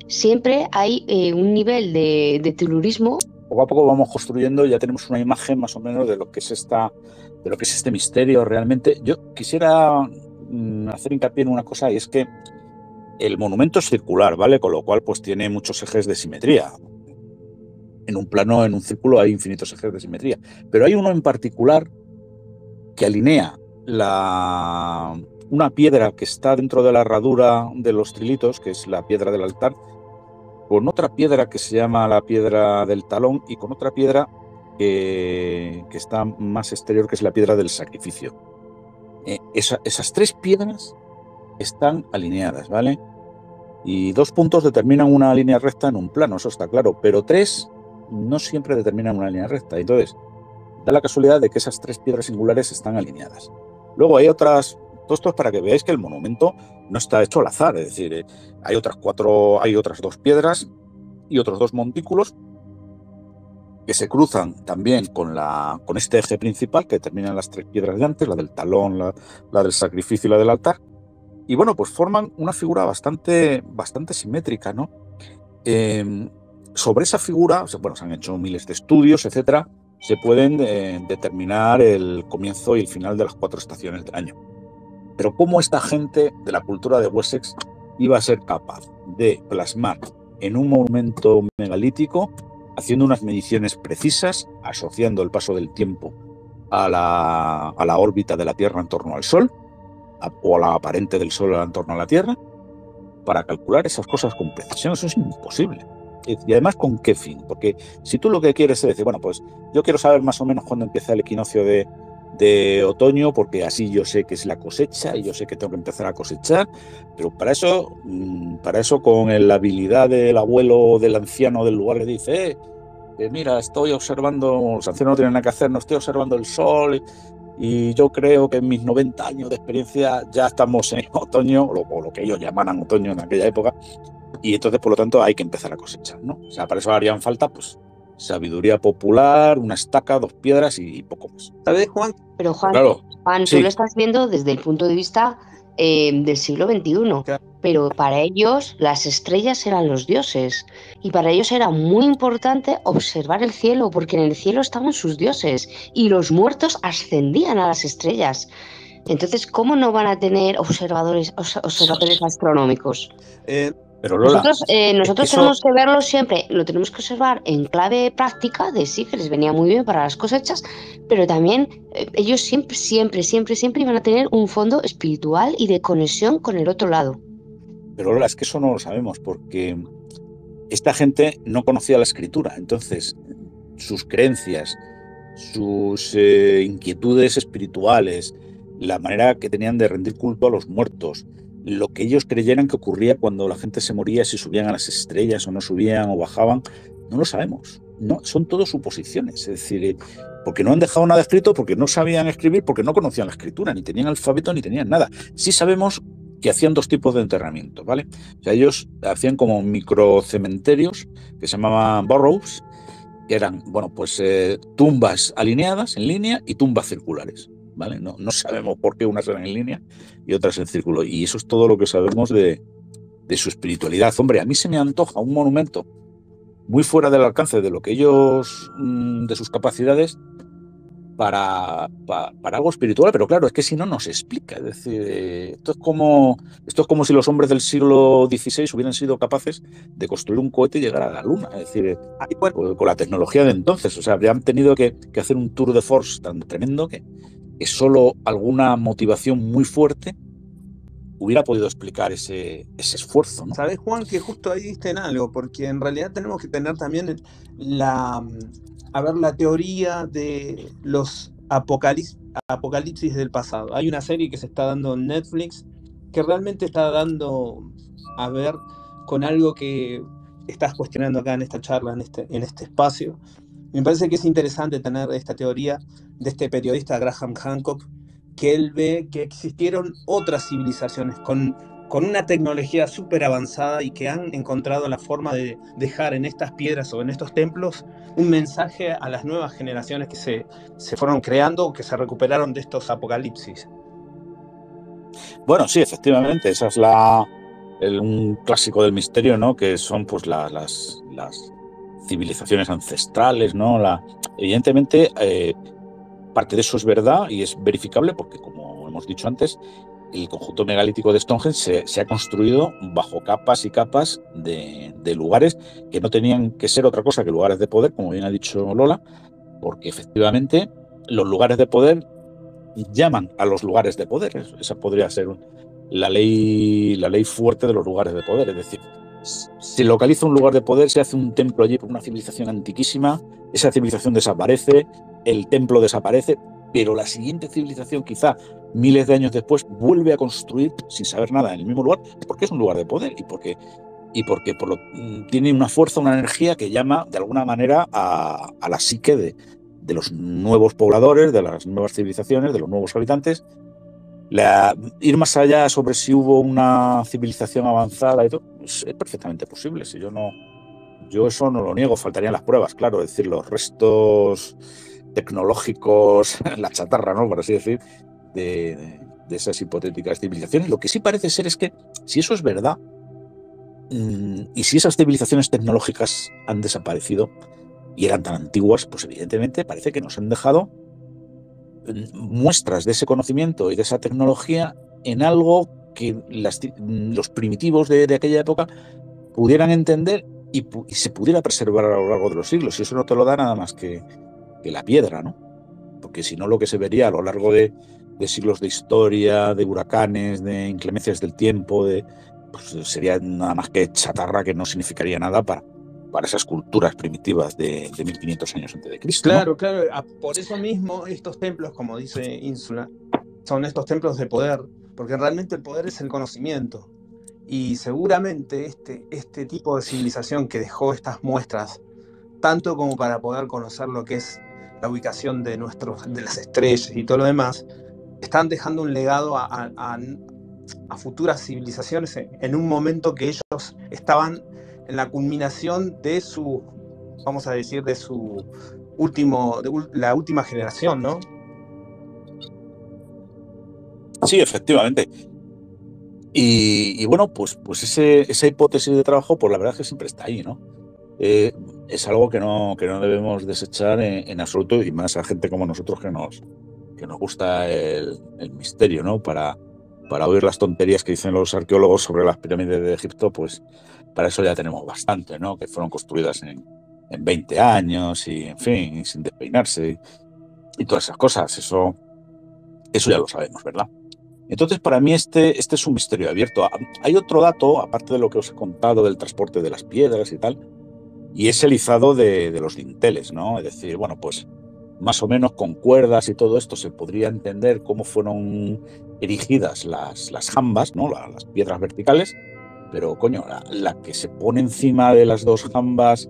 siempre hay un nivel de telurismo. Poco a poco vamos construyendo, ya tenemos una imagen más o menos de lo que es este misterio realmente. Yo quisiera hacer hincapié en una cosa, y es que el monumento es circular, ¿vale? Con lo cual, pues tiene muchos ejes de simetría. En un plano, en un círculo, hay infinitos ejes de simetría. Pero hay uno en particular que alinea una piedra que está dentro de la herradura de los trilitos, que es la piedra del altar, con otra piedra que se llama la piedra del talón y con otra piedra que está más exterior, que es la piedra del sacrificio. Esas tres piedras están alineadas, ¿vale? Y 2 puntos determinan una línea recta en un plano, eso está claro, pero 3 no siempre determinan una línea recta. Entonces, da la casualidad de que esas 3 piedras singulares están alineadas. Luego hay otras, todo esto es para que veáis que el monumento no está hecho al azar, es decir, hay otras 2 piedras y otros 2 montículos que se cruzan también con este eje principal que determinan las 3 piedras de antes, la del talón, la del sacrificio y la del altar. Y bueno, pues forman una figura bastante simétrica, ¿no? Sobre esa figura, bueno, se han hecho miles de estudios, etcétera, se pueden determinar el comienzo y el final de las 4 estaciones del año. Pero ¿cómo esta gente de la cultura de Wessex iba a ser capaz de plasmar en un monumento megalítico, haciendo unas mediciones precisas, asociando el paso del tiempo a la órbita de la Tierra en torno al Sol, o a la aparente del Sol en torno a la Tierra, para calcular esas cosas con precisión? Eso es imposible. Y además, ¿con qué fin? Porque si tú lo que quieres es decir, bueno, pues yo quiero saber más o menos cuándo empieza el equinoccio de otoño, porque así yo sé que es la cosecha y yo sé que tengo que empezar a cosechar, pero para eso con la habilidad del abuelo o del anciano del lugar le dice, mira, estoy observando, los ancianos no tienen nada que hacer, no estoy observando el sol y yo creo que en mis 90 años de experiencia ya estamos en otoño, o lo que ellos llamaban otoño en aquella época, y entonces, por lo tanto, hay que empezar a cosechar, ¿no? O sea, para eso harían falta, pues, sabiduría popular, una estaca, 2 piedras y poco más. ¿Sabes, Juan? Pero Juan, Claro, Juan, sí. tú lo estás viendo desde el punto de vista del siglo XXI, Claro. pero para ellos las estrellas eran los dioses y para ellos era muy importante observar el cielo porque en el cielo estaban sus dioses y los muertos ascendían a las estrellas. Entonces, ¿cómo no van a tener observadores astronómicos? Pero Lola, Nosotros tenemos que verlo siempre, lo tenemos que observar en clave práctica de sí, que les venía muy bien para las cosechas, pero también ellos siempre iban a tener un fondo espiritual y de conexión con el otro lado. Pero Lola, es que eso no lo sabemos porque esta gente no conocía la escritura, entonces sus creencias, sus inquietudes espirituales, la manera que tenían de rendir culto a los muertos, lo que ellos creyeran que ocurría cuando la gente se moría, si subían a las estrellas o no subían o bajaban, no lo sabemos. No, son todo suposiciones, es decir, porque no han dejado nada escrito, porque no sabían escribir, porque no conocían la escritura, ni tenían alfabeto, ni tenían nada. Sí sabemos que hacían 2 tipos de enterramiento, ¿vale? O sea, ellos hacían como microcementerios que se llamaban burrows, que eran, bueno, pues tumbas alineadas en línea y tumbas circulares, ¿vale? No sabemos por qué unas eran en línea y otras en círculo, y eso es todo lo que sabemos de su espiritualidad. Hombre, a mí se me antoja un monumento muy fuera del alcance de lo que ellos, de sus capacidades, para algo espiritual, pero claro, es que si no, no se explica. Es decir, esto es como si los hombres del siglo XVI hubieran sido capaces de construir un cohete y llegar a la Luna. Es decir, con la tecnología de entonces. O sea, habrían tenido que hacer un tour de force tan tremendo que solo alguna motivación muy fuerte hubiera podido explicar ese esfuerzo, ¿no? ¿Sabes, Juan, que justo ahí diste en algo? Porque en realidad tenemos que tener también la teoría de los apocalipsis del pasado. Hay una serie que se está dando en Netflix que realmente está dando a ver con algo que estás cuestionando acá en esta charla, en este espacio. Me parece que es interesante tener esta teoría de este periodista Graham Hancock, que él ve que existieron otras civilizaciones con una tecnología súper avanzada y que han encontrado la forma de dejar en estas piedras o en estos templos un mensaje a las nuevas generaciones que se fueron creando o que se recuperaron de estos apocalipsis. Bueno, sí, efectivamente, esa es un clásico del misterio, ¿no? Que son pues las civilizaciones ancestrales, ¿no? Evidentemente, parte de eso es verdad y es verificable porque, como hemos dicho antes, el conjunto megalítico de Stonehenge se ha construido bajo capas y capas de lugares que no tenían que ser otra cosa que lugares de poder, como bien ha dicho Lola, porque efectivamente los lugares de poder llaman a los lugares de poder. Esa podría ser la ley fuerte de los lugares de poder. Es decir, se localiza un lugar de poder, se hace un templo allí por una civilización antiquísima, esa civilización desaparece, el templo desaparece, pero la siguiente civilización, quizá miles de años después, vuelve a construir sin saber nada en el mismo lugar, porque es un lugar de poder y porque tiene una fuerza, una energía que llama de alguna manera a la psique de los nuevos pobladores, de las nuevas civilizaciones, de los nuevos habitantes. Ir más allá sobre si hubo una civilización avanzada y todo, es perfectamente posible. Si yo eso no lo niego, faltarían las pruebas, claro, es decir, los restos tecnológicos, la chatarra, ¿no?, por así decir, de esas hipotéticas civilizaciones. Lo que sí parece ser es que si eso es verdad, y si esas civilizaciones tecnológicas han desaparecido y eran tan antiguas, pues evidentemente parece que nos han dejado muestras de ese conocimiento y de esa tecnología en algo que los primitivos de aquella época pudieran entender y se pudiera preservar a lo largo de los siglos. Y eso no te lo da nada más que la piedra, ¿no? Porque si no, lo que se vería a lo largo de siglos de historia, de huracanes, de inclemencias del tiempo, pues sería nada más que chatarra que no significaría nada para esas culturas primitivas de 1500 años antes de Cristo, ¿no? Claro, claro. Por eso mismo estos templos, como dice Ínsula, son estos templos de poder, porque realmente el poder es el conocimiento. Y seguramente este tipo de civilización que dejó estas muestras, tanto como para poder conocer lo que es la ubicación de las estrellas y todo lo demás, están dejando un legado a futuras civilizaciones en un momento que ellos estaban en la culminación de su, vamos a decir, de su la última generación, ¿no? Sí, efectivamente. Y bueno, pues esa hipótesis de trabajo, pues la verdad es que siempre está ahí, ¿no? Es algo que no debemos desechar en absoluto, y más a gente como nosotros que nos gusta el misterio, ¿no? Para oír las tonterías que dicen los arqueólogos sobre las pirámides de Egipto, pues para eso ya tenemos bastante, ¿no? Que fueron construidas en 20 años y, en fin, sin despeinarse y todas esas cosas. Eso ya lo sabemos, ¿verdad? Entonces, para mí este es un misterio abierto. Hay otro dato, aparte de lo que os he contado del transporte de las piedras y tal, y es el izado de los dinteles, ¿no? Es decir, bueno, pues más o menos con cuerdas y todo esto se podría entender cómo fueron erigidas las jambas, ¿no? Las piedras verticales, pero coño, la que se pone encima de las dos jambas,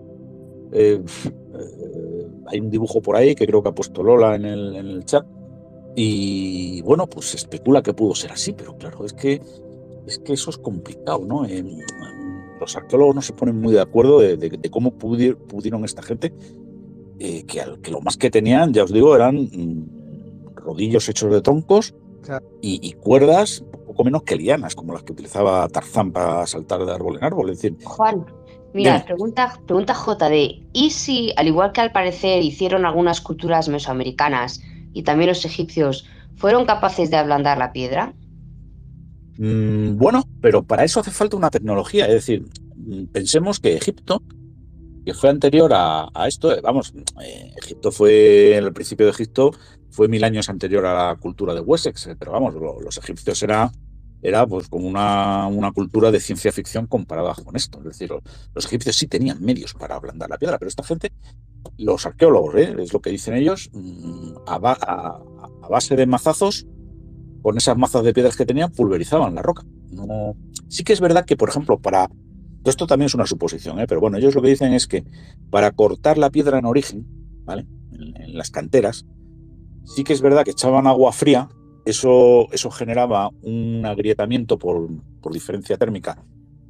hay un dibujo por ahí que creo que ha puesto Lola en el chat, y bueno, pues se especula que pudo ser así, pero claro, es que eso es complicado, ¿no? Los arqueólogos no se ponen muy de acuerdo de cómo pudieron esta gente, que lo más que tenían, ya os digo, eran rodillos hechos de troncos, Claro. y cuerdas poco menos que lianas, como las que utilizaba Tarzán para saltar de árbol en árbol. Es decir, Juan, mira, dime. pregunta JD. ¿Y si, al igual que al parecer hicieron algunas culturas mesoamericanas y también los egipcios, fueron capaces de ablandar la piedra? Bueno, pero para eso hace falta una tecnología. Es decir, pensemos que Egipto, que fue anterior a esto, vamos, Egipto fue, el principio de Egipto fue 1000 años anterior a la cultura de Wessex, pero vamos, los egipcios era pues como una cultura de ciencia ficción comparada con esto. Es decir, los egipcios sí tenían medios para ablandar la piedra, pero esta gente, los arqueólogos, es lo que dicen ellos, a base de mazazos, con esas mazas de piedras que tenían, pulverizaban la roca. No, sí que es verdad que, por ejemplo, esto también es una suposición, pero bueno, ellos lo que dicen es que para cortar la piedra en origen, ¿vale? En las canteras, sí que es verdad que echaban agua fría, eso generaba un agrietamiento por diferencia térmica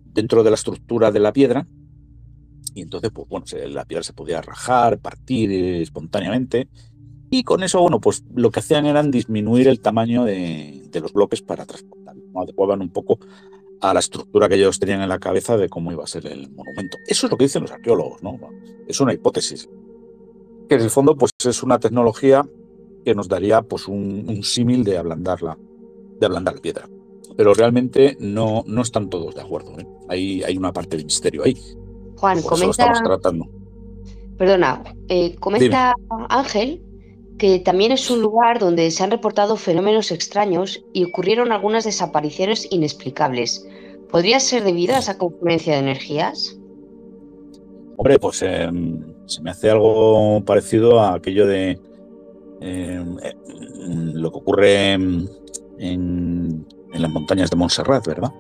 dentro de la estructura de la piedra, y entonces, pues bueno, la piedra se podía rajar, partir espontáneamente, y con eso, bueno, pues lo que hacían era disminuir el tamaño de los bloques para transportar, ¿no? Adecuaban un poco a la estructura que ellos tenían en la cabeza de cómo iba a ser el monumento. Eso es lo que dicen los arqueólogos, ¿no? Es una hipótesis, que en el fondo pues es una tecnología que nos daría pues un símil de ablandar la piedra. pero realmente no están todos de acuerdo, ¿eh? Hay una parte de misterio ahí. Juan, Por eso lo estamos tratando. Perdona, Dime. comenta Ángel que también es un lugar donde se han reportado fenómenos extraños y ocurrieron algunas desapariciones inexplicables. ¿Podría ser debido a esa confluencia de energías? Hombre, pues se me hace algo parecido a aquello de lo que ocurre en las montañas de Montserrat, ¿verdad?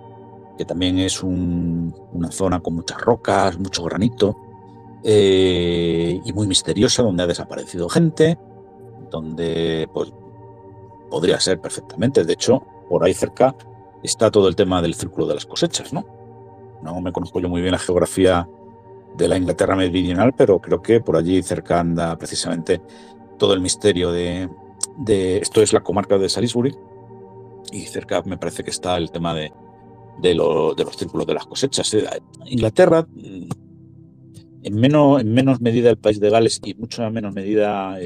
Que también es una zona con muchas rocas, mucho granito, y muy misteriosa, donde ha desaparecido gente, donde pues podría ser perfectamente. De hecho, por ahí cerca está todo el tema del círculo de las cosechas, ¿no? No me conozco yo muy bien la geografía de la Inglaterra meridional, pero creo que por allí cerca anda precisamente todo el misterio de esto es la comarca de Salisbury, y cerca me parece que está el tema de los círculos de las cosechas. Inglaterra, en menos medida el país de Gales y mucho menos medida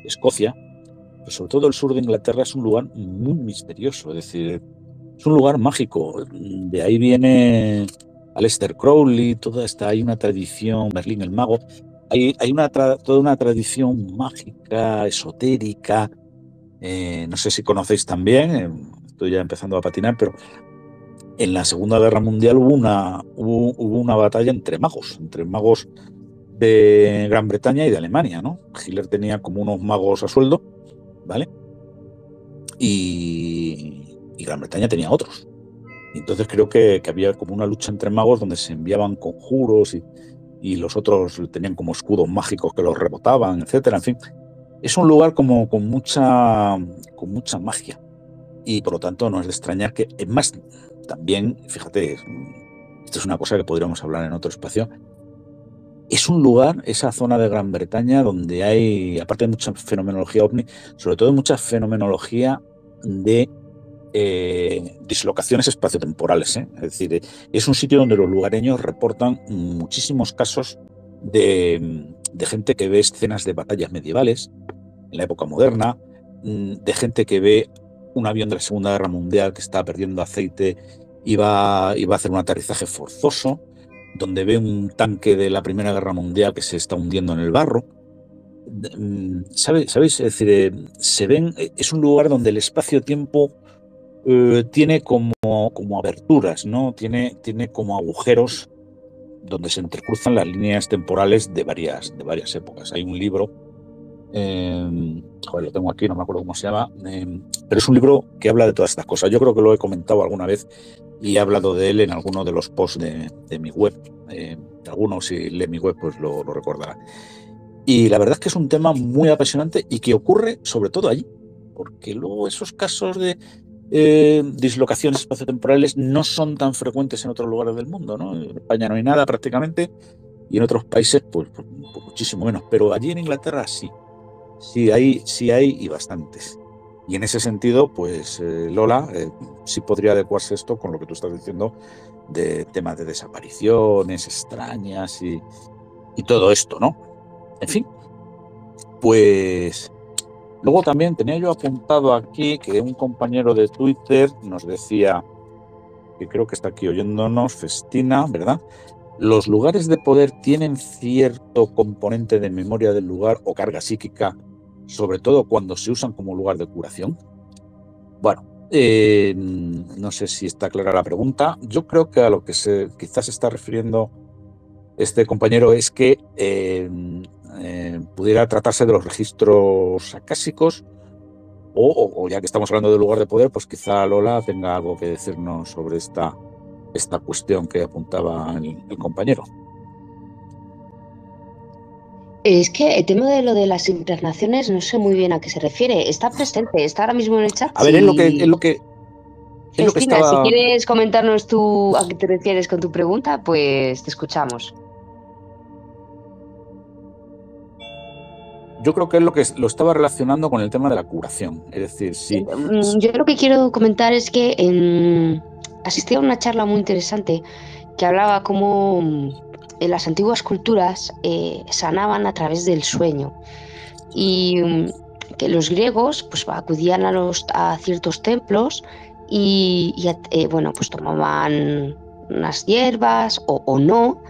Escocia, pero sobre todo el sur de Inglaterra es un lugar muy misterioso, es decir, es un lugar mágico. De ahí viene Aleister Crowley, hay una tradición, Merlín el Mago, hay toda una tradición mágica, esotérica. No sé si conocéis también, estoy ya empezando a patinar, pero en la Segunda Guerra Mundial hubo una batalla entre magos de Gran Bretaña y de Alemania, ¿no? Hitler tenía como unos magos a sueldo, ¿vale? Y Gran Bretaña tenía otros. Y entonces creo que había como una lucha entre magos donde se enviaban conjuros y los otros tenían como escudos mágicos que los rebotaban, etcétera. En fin, es un lugar como con mucha magia. Y por lo tanto no es de extrañar que, es más, también, fíjate, esto es una cosa que podríamos hablar en otro espacio, es un lugar, esa zona de Gran Bretaña, donde hay, aparte de mucha fenomenología ovni, sobre todo mucha fenomenología de dislocaciones espaciotemporales, ¿eh? Es decir, es un sitio donde los lugareños reportan muchísimos casos de gente que ve escenas de batallas medievales en la época moderna, de gente que ve un avión de la Segunda Guerra Mundial que está perdiendo aceite y va a hacer un aterrizaje forzoso, donde ve un tanque de la Primera Guerra Mundial que se está hundiendo en el barro. ¿Sabéis? Es decir, es un lugar donde el espacio-tiempo tiene como aberturas, ¿no? Tiene como agujeros donde se entrecruzan las líneas temporales de varias épocas. Hay un libro, lo tengo aquí, no me acuerdo cómo se llama, pero es un libro que habla de todas estas cosas. Yo creo que lo he comentado alguna vez y he hablado de él en alguno de los posts de mi web. Alguno, si lee mi web, pues lo recordará. Y la verdad es que es un tema muy apasionante y que ocurre sobre todo allí, porque luego esos casos de dislocaciones espaciotemporales no son tan frecuentes en otros lugares del mundo, ¿no? En España no hay nada prácticamente y en otros países pues muchísimo menos, pero allí en Inglaterra sí hay y bastantes. Y en ese sentido, pues Lola, sí podría adecuarse esto con lo que tú estás diciendo de temas de desapariciones extrañas y todo esto, ¿no? En fin, pues luego también tenía yo apuntado aquí que un compañero de Twitter nos decía, que creo que está aquí oyéndonos, Festina, ¿verdad? Los lugares de poder tienen cierto componente de memoria del lugar o carga psíquica, sobre todo cuando se usan como lugar de curación. Bueno, no sé si está clara la pregunta. Yo creo que a lo que quizás se está refiriendo este compañero es que pudiera tratarse de los registros acásicos o ya que estamos hablando del lugar de poder, pues quizá Lola tenga algo que decirnos sobre esta cuestión que apuntaba el compañero. Es que el tema de lo de las impregnaciones no sé muy bien a qué se refiere. ¿Está presente? ¿Está ahora mismo en el chat? A ver, es lo que Festina, estaba... si quieres comentarnos tú a qué te refieres con tu pregunta, pues te escuchamos. Yo creo que es lo que lo estaba relacionando con el tema de la curación. Es decir, sí. Yo lo que quiero comentar es que asistí a una charla muy interesante que hablaba cómo en las antiguas culturas sanaban a través del sueño y que los griegos pues acudían a ciertos templos Bueno, pues tomaban unas hierbas o no,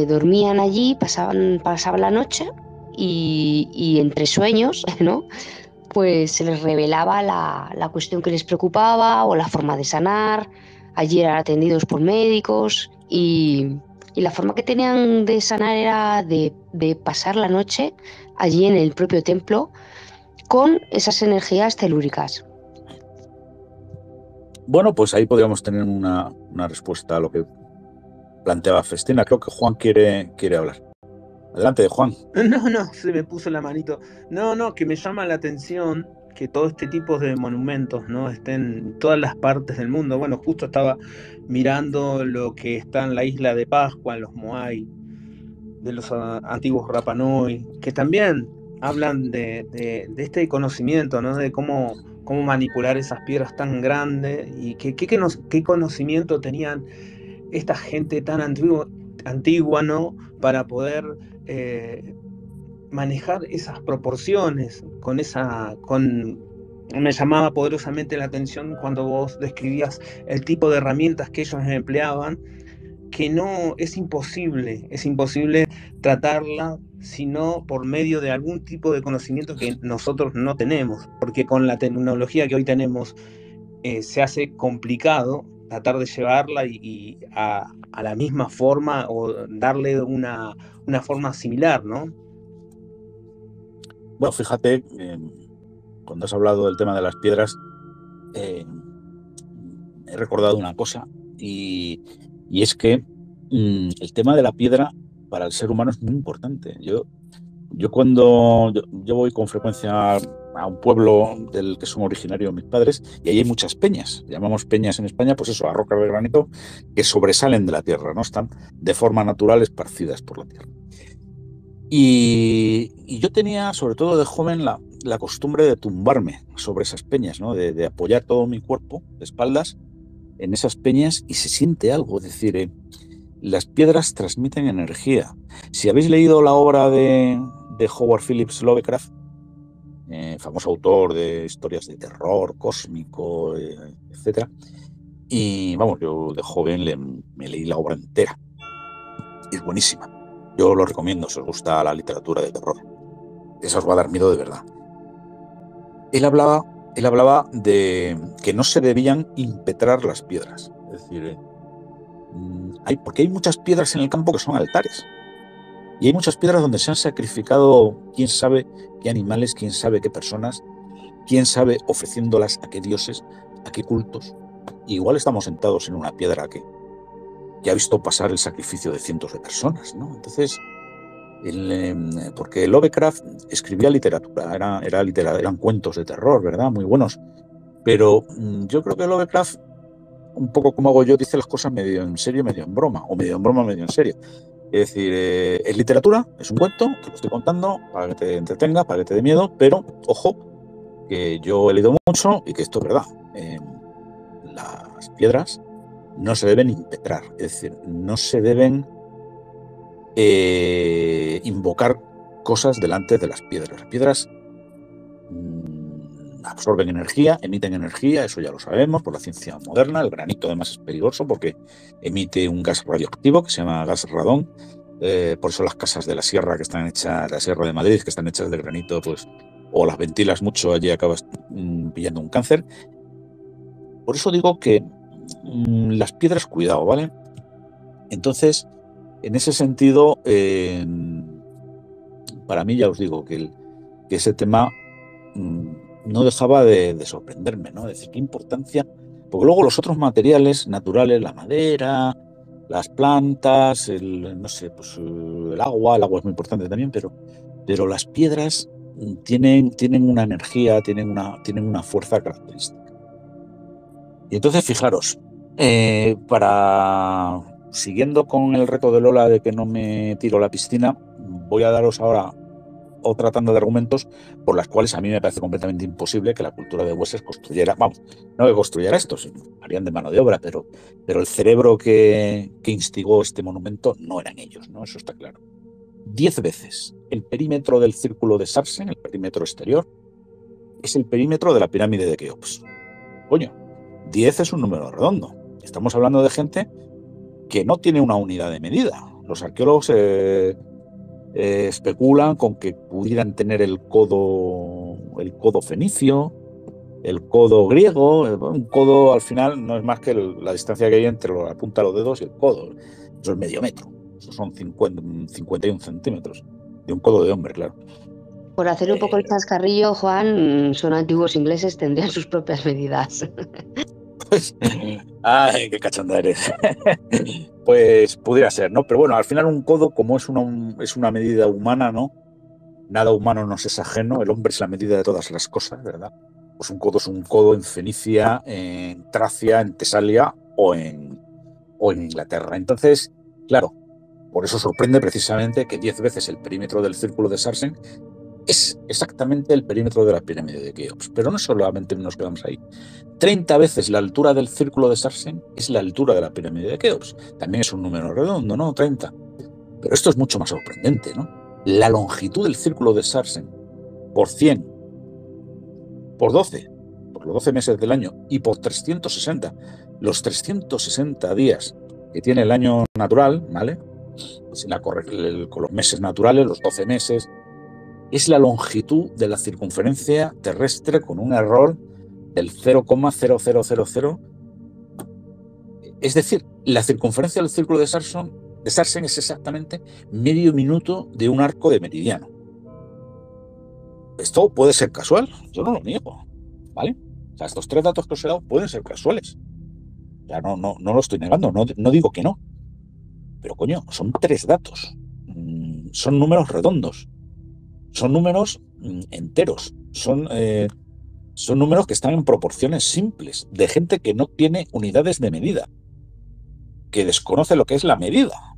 dormían allí, pasaban la noche y entre sueños, ¿no? Pues se les revelaba la cuestión que les preocupaba o la forma de sanar. Allí eran atendidos por médicos y la forma que tenían de sanar era de pasar la noche allí en el propio templo con esas energías telúricas. Bueno, pues ahí podríamos tener una respuesta a lo que planteaba Festina. Creo que Juan quiere hablar. Adelante, Juan. No, se me puso la manito. No, que me llama la atención que todo este tipo de monumentos, ¿no? Estén en todas las partes del mundo. Bueno, justo estaba mirando lo que está en la isla de Pascua, en los Moai, de los antiguos Rapa Nui, que también hablan de este conocimiento, ¿no? De cómo manipular esas piedras tan grandes y qué conocimiento tenían esta gente tan antigua, ¿no? Para poder manejar esas proporciones me llamaba poderosamente la atención cuando vos describías el tipo de herramientas que ellos empleaban, que no es imposible tratarla sino por medio de algún tipo de conocimiento que nosotros no tenemos, porque con la tecnología que hoy tenemos se hace complicado tratar de llevarla y a la misma forma o darle una forma similar, ¿no? Bueno, fíjate, cuando has hablado del tema de las piedras, he recordado una cosa, y es que el tema de la piedra para el ser humano es muy importante. Yo voy con frecuencia a un pueblo del que son originarios mis padres, y ahí hay muchas peñas. Llamamos peñas en España, pues eso, a rocas de granito que sobresalen de la tierra, ¿no? Están de forma natural esparcidas por la tierra. Y yo tenía, sobre todo de joven, la costumbre de tumbarme sobre esas peñas, ¿no? De apoyar todo mi cuerpo de espaldas en esas peñas, y se siente algo. Es decir, las piedras transmiten energía. Si habéis leído la obra de Howard Phillips Lovecraft, famoso autor de historias de terror cósmico, etc. Y vamos, yo de joven me leí la obra entera. Es buenísima. Yo lo recomiendo si os gusta la literatura de terror. Esa os va a dar miedo de verdad. Él hablaba de que no se debían impetrar las piedras. Es decir, porque hay muchas piedras en el campo que son altares. Y hay muchas piedras donde se han sacrificado quién sabe qué animales, quién sabe qué personas, quién sabe ofreciéndolas a qué dioses, a qué cultos. Igual estamos sentados en una piedra que ha visto pasar el sacrificio de cientos de personas, ¿no? Entonces, porque Lovecraft escribía literatura, eran cuentos de terror, ¿verdad? Muy buenos. Pero yo creo que Lovecraft, un poco como hago yo, dice las cosas medio en serio, medio en broma, o medio en broma, medio en serio. Es decir, es literatura, es un cuento, te lo estoy contando para que te entretenga, para que te dé miedo, pero, ojo, que yo he leído mucho y que esto es verdad. Las piedras no se deben impetrar, es decir, no se deben invocar cosas delante de las piedras. Las piedras absorben energía, emiten energía, eso ya lo sabemos por la ciencia moderna. El granito además es peligroso porque emite un gas radioactivo que se llama gas radón. Por eso las casas de la sierra que están hechas, la sierra de Madrid, que están hechas de granito, pues, o las ventilas mucho, allí acabas pillando un cáncer. Por eso digo que las piedras, cuidado, ¿vale? Entonces, en ese sentido, para mí ya os digo que ese tema no dejaba de sorprenderme, ¿no? Es decir, qué importancia, porque luego los otros materiales naturales, la madera, las plantas, no sé, pues el agua es muy importante también, pero las piedras tienen una energía, tienen una fuerza característica. Y entonces, fijaros, siguiendo con el reto de Lola de que no me tiro a la piscina, voy a daros ahora otra tanda de argumentos por las cuales a mí me parece completamente imposible que la cultura de Wessex construyera, vamos, no que construyera esto, sino harían de mano de obra, pero el cerebro que instigó este monumento no eran ellos, ¿no? Eso está claro. 10 veces el perímetro del círculo de Sarsen, el perímetro exterior, es el perímetro de la pirámide de Keops. Coño, 10 es un número redondo. Estamos hablando de gente que no tiene una unidad de medida. Los arqueólogos especulan con que pudieran tener el codo fenicio, el codo griego. Un codo al final no es más que la distancia que hay entre la punta de los dedos y el codo. Eso es medio metro. Eso son 51 centímetros. De un codo de hombre, claro. Por hacer un poco el chascarrillo, Juan, son antiguos ingleses, tendrían sus propias medidas. Pues, ay, qué cachonda eres. Pues pudiera ser, ¿no? Pero bueno, al final un codo, como es una medida humana, ¿no? Nada humano nos es ajeno, el hombre es la medida de todas las cosas, ¿verdad? Pues un codo es un codo en Fenicia, en Tracia, en Tesalia o en Inglaterra. Entonces, claro, por eso sorprende precisamente que 10 veces el perímetro del círculo de Sarsen es exactamente el perímetro de la pirámide de Keops. Pero no solamente nos quedamos ahí. 30 veces la altura del círculo de Sarsen es la altura de la pirámide de Keops. También es un número redondo, ¿no? 30. Pero esto es mucho más sorprendente, ¿no? La longitud del círculo de Sarsen por 100, por 12, por los 12 meses del año y por 360, los 360 días que tiene el año natural, ¿vale? Con los meses naturales, los 12 meses, es la longitud de la circunferencia terrestre con un error del 0,0000. Es decir, la circunferencia del círculo de Sarsen es exactamente medio minuto de un arco de meridiano. Esto puede ser casual, yo no lo niego, ¿vale? O sea, estos 3 datos que os he dado pueden ser casuales. Ya no lo estoy negando, no digo que no. Pero coño, son 3 datos. Son números redondos. Son números enteros. Son números que están en proporciones simples, de gente que no tiene unidades de medida, que desconoce lo que es la medida,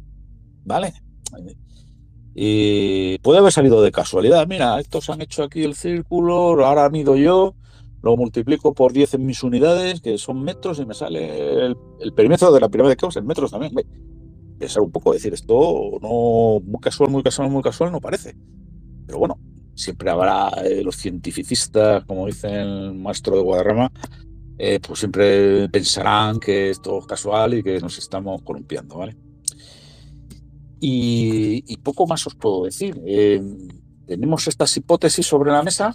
¿vale? Y puede haber salido de casualidad. Mira, estos han hecho aquí el círculo, ahora mido yo, lo multiplico por 10 en mis unidades, que son metros, y me sale el perímetro de la pirámide de Keops en metros también. Pensar un poco, decir esto, no, muy casual no parece. Pero bueno, siempre habrá los cientificistas, como dice el maestro de Guadarrama, pues siempre pensarán que esto es casual y que nos estamos columpiando, ¿vale? Y poco más os puedo decir. Tenemos estas hipótesis sobre la mesa.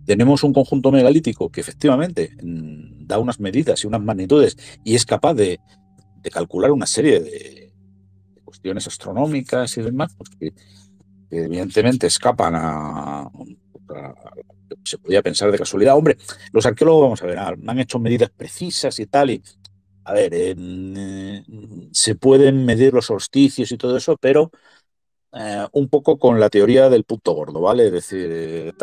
Tenemos un conjunto megalítico que efectivamente da unas medidas y unas magnitudes y es capaz de calcular una serie de cuestiones astronómicas y demás, pues que evidentemente escapan a se podía pensar de casualidad. Hombre, los arqueólogos, vamos a ver, han hecho medidas precisas y tal, y a ver, se pueden medir los solsticios y todo eso, pero un poco con la teoría del punto gordo, ¿vale? Es decir,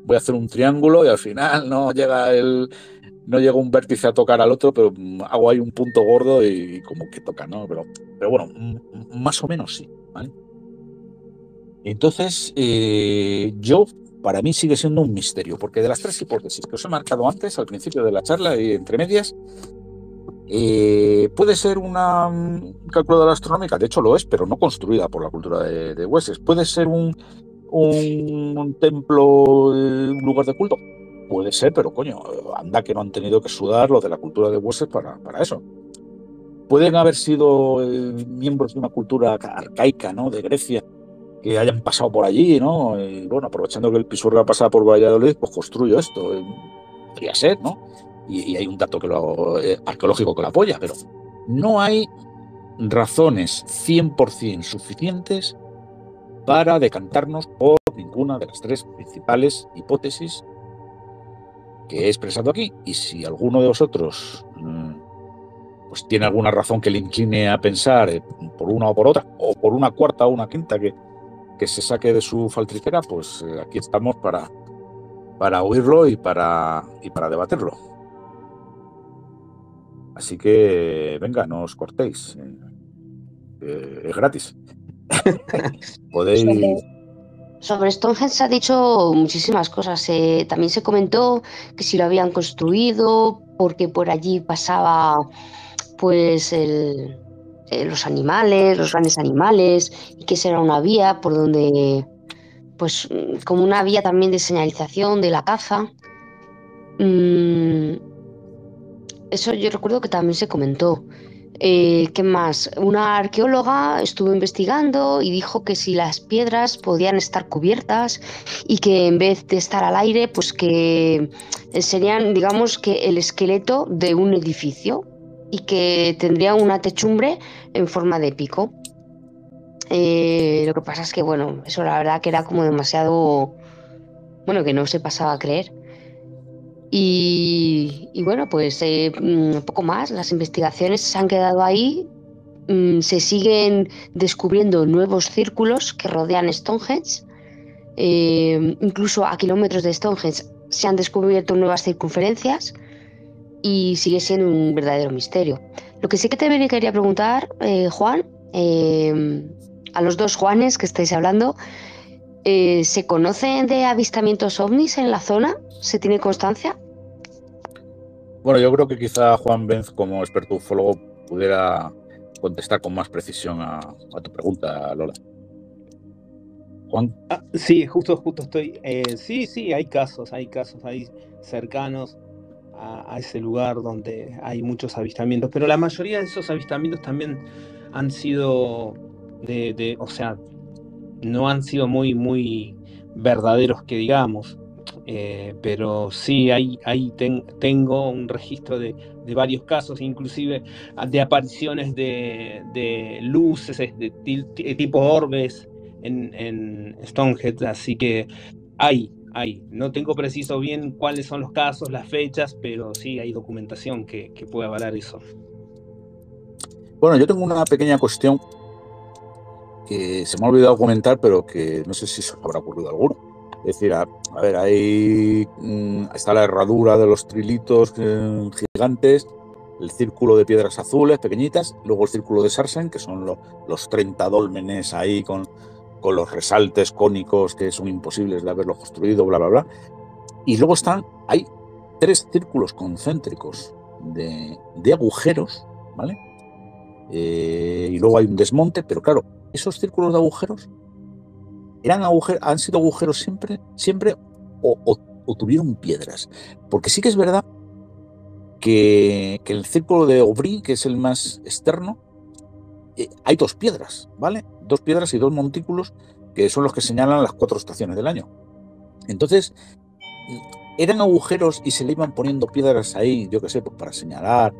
voy a hacer un triángulo y al final no llega un vértice a tocar al otro, pero hago ahí un punto gordo y como que toca, ¿no? Pero bueno, más o menos sí, ¿vale? Entonces, para mí sigue siendo un misterio, porque de las 3 hipótesis que os he marcado antes, al principio de la charla y entre medias, puede ser una calculadora astronómica, de hecho lo es, pero no construida por la cultura de Wessex. Puede ser un templo, un lugar de culto. Puede ser, pero coño, anda que no han tenido que sudar los de la cultura de Wessex para eso. Pueden haber sido miembros de una cultura arcaica, ¿no? De Grecia, que hayan pasado por allí, ¿no? Y bueno, aprovechando que el Pisuerga pasa por Valladolid, pues construyo esto. Podría ser, ¿no? Y hay un dato arqueológico que lo apoya, pero no hay razones 100% suficientes para decantarnos por ninguna de las 3 principales hipótesis que he expresado aquí. Y si alguno de vosotros pues tiene alguna razón que le incline a pensar por una o por otra, o por una cuarta o una quinta que se saque de su faltriquera, pues aquí estamos para oírlo y para debatirlo. Así que, venga, no os cortéis. Es gratis. Podéis... Sobre Stonehenge se ha dicho muchísimas cosas. También se comentó que si lo habían construido porque por allí pasaba pues los animales, los grandes animales, y que esa era una vía por donde, pues como una vía también de señalización de la caza. Mm, Eso yo recuerdo que también se comentó. ¿Qué más? Una arqueóloga estuvo investigando y dijo que si las piedras podían estar cubiertas y que en vez de estar al aire, pues que serían, digamos, que el esqueleto de un edificio y que tendría una techumbre en forma de pico. Lo que pasa es que, bueno, eso la verdad que era como demasiado, bueno, que no se pasaba a creer. Y bueno, pues poco más. Las investigaciones se han quedado ahí. Se siguen descubriendo nuevos círculos que rodean Stonehenge. Incluso a kilómetros de Stonehenge se han descubierto nuevas circunferencias y sigue siendo un verdadero misterio. Lo que sí que te quería preguntar, Juan, a los dos Juanes que estáis hablando, ¿se conocen de avistamientos ovnis en la zona? ¿Se tiene constancia? Bueno, yo creo que quizá Juan Benz, como experto ufólogo, pudiera contestar con más precisión a tu pregunta, Lola. Juan. Sí, justo estoy. Sí, hay casos ahí cercanos a ese lugar donde hay muchos avistamientos, pero la mayoría de esos avistamientos también han sido o sea, no han sido muy verdaderos que digamos. Pero sí, tengo un registro de varios casos, inclusive de apariciones de luces tipo orbes en Stonehenge, así que hay. No tengo preciso bien cuáles son los casos, las fechas, pero sí hay documentación que puede avalar eso. Bueno, yo tengo una pequeña cuestión que se me ha olvidado comentar, pero que no sé si se os habrá ocurrido alguno. Es decir, a ver, ahí está la herradura de los trilitos gigantes, el círculo de piedras azules pequeñitas, luego el círculo de Sarsen, que son los 30 dólmenes ahí con los resaltes cónicos que son imposibles de haberlo construido, bla, bla, bla. Y luego hay 3 círculos concéntricos de agujeros, ¿vale? Y luego hay un desmonte, pero claro, esos círculos de agujeros han sido agujeros siempre o tuvieron piedras. Porque sí que es verdad que el círculo de Aubry, que es el más externo, hay 2 piedras, ¿vale? 2 piedras y 2 montículos que son los que señalan las 4 estaciones del año. Entonces, eran agujeros y se le iban poniendo piedras ahí, yo qué sé, pues para señalar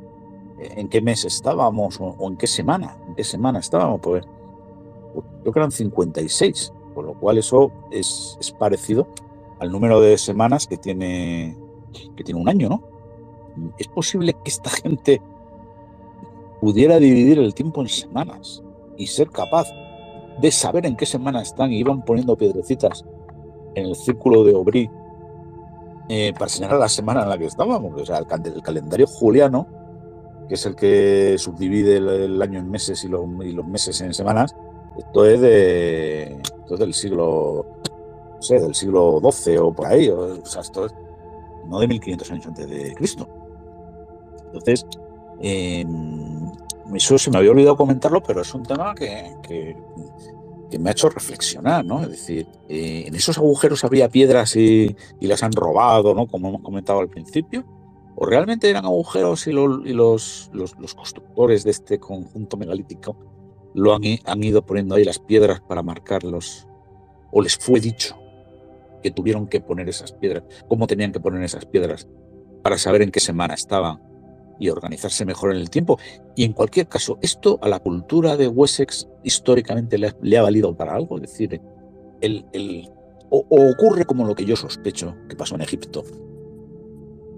en qué mes estábamos o en qué semana estábamos, pues yo creo que eran 56, con lo cual eso es parecido al número de semanas que tiene un año, ¿no? Es posible que esta gente pudiera dividir el tiempo en semanas y ser capaz de saber en qué semana están y iban poniendo piedrecitas en el círculo de Aubry para señalar la semana en la que estábamos. O sea, el calendario juliano, que es el que subdivide el año en meses y los meses en semanas, esto es del siglo, no sé, del siglo XII o por ahí. O sea, esto es no de 1500 años antes de Cristo. Entonces, eso se me había olvidado comentarlo, pero es un tema que me ha hecho reflexionar, ¿no? Es decir, en esos agujeros había piedras y las han robado, ¿no? Como hemos comentado al principio. ¿O realmente eran agujeros y los constructores de este conjunto megalítico han ido poniendo ahí las piedras para marcarlos? ¿O les fue dicho que tuvieron que poner esas piedras? ¿Cómo tenían que poner esas piedras para saber en qué semana estaban y organizarse mejor en el tiempo? Y en cualquier caso, ¿esto a la cultura de Wessex históricamente le ha valido para algo? Es decir, o ocurre como lo que yo sospecho que pasó en Egipto,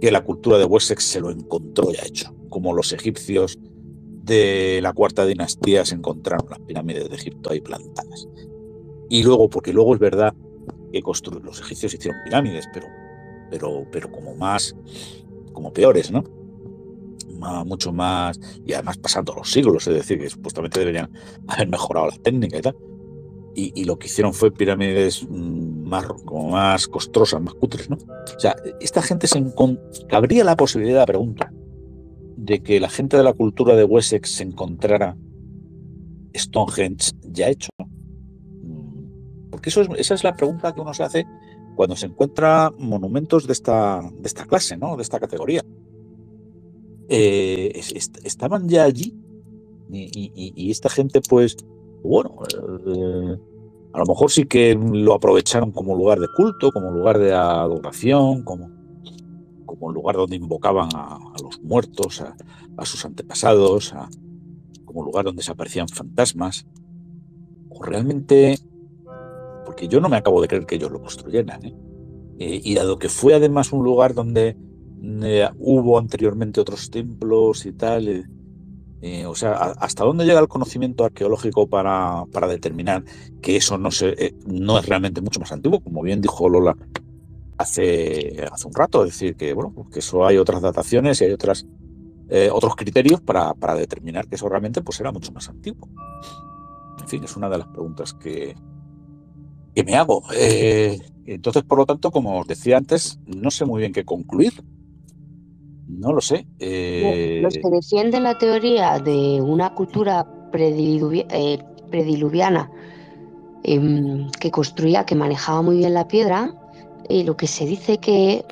que la cultura de Wessex se lo encontró ya hecho, como los egipcios de la cuarta dinastía se encontraron las pirámides de Egipto ahí plantadas. Y luego, porque luego es verdad que los egipcios hicieron pirámides, pero como peores, ¿no? Mucho más, y además pasando los siglos, es decir, que supuestamente deberían haber mejorado la técnica y tal. Y lo que hicieron fue pirámides como más costosas, más cutres, ¿no? O sea, esta gente cabría la posibilidad, pregunto, de que la gente de la cultura de Wessex se encontrara Stonehenge ya hecho. Porque esa es la pregunta que uno se hace cuando se encuentra monumentos de esta clase, ¿no? De esta categoría. Estaban ya allí y esta gente, pues, bueno, a lo mejor sí que lo aprovecharon como lugar de culto, como lugar de adoración, como un lugar donde invocaban a los muertos, a sus antepasados, como lugar donde se aparecían fantasmas. O realmente, porque yo no me acabo de creer que ellos lo construyeran, ¿eh? Y dado que fue además un lugar donde hubo anteriormente otros templos y tal, o sea, ¿hasta dónde llega el conocimiento arqueológico para determinar que eso no es realmente mucho más antiguo? Como bien dijo Lola hace un rato, es decir, que bueno, que eso hay otras dataciones y hay otros criterios para determinar que eso realmente pues era mucho más antiguo. En fin, es una de las preguntas que me hago. Entonces, por lo tanto, como os decía antes, no sé muy bien qué concluir. No lo sé. Los que defienden la teoría de una cultura prediluviana que construía, que manejaba muy bien la piedra, lo que se dice que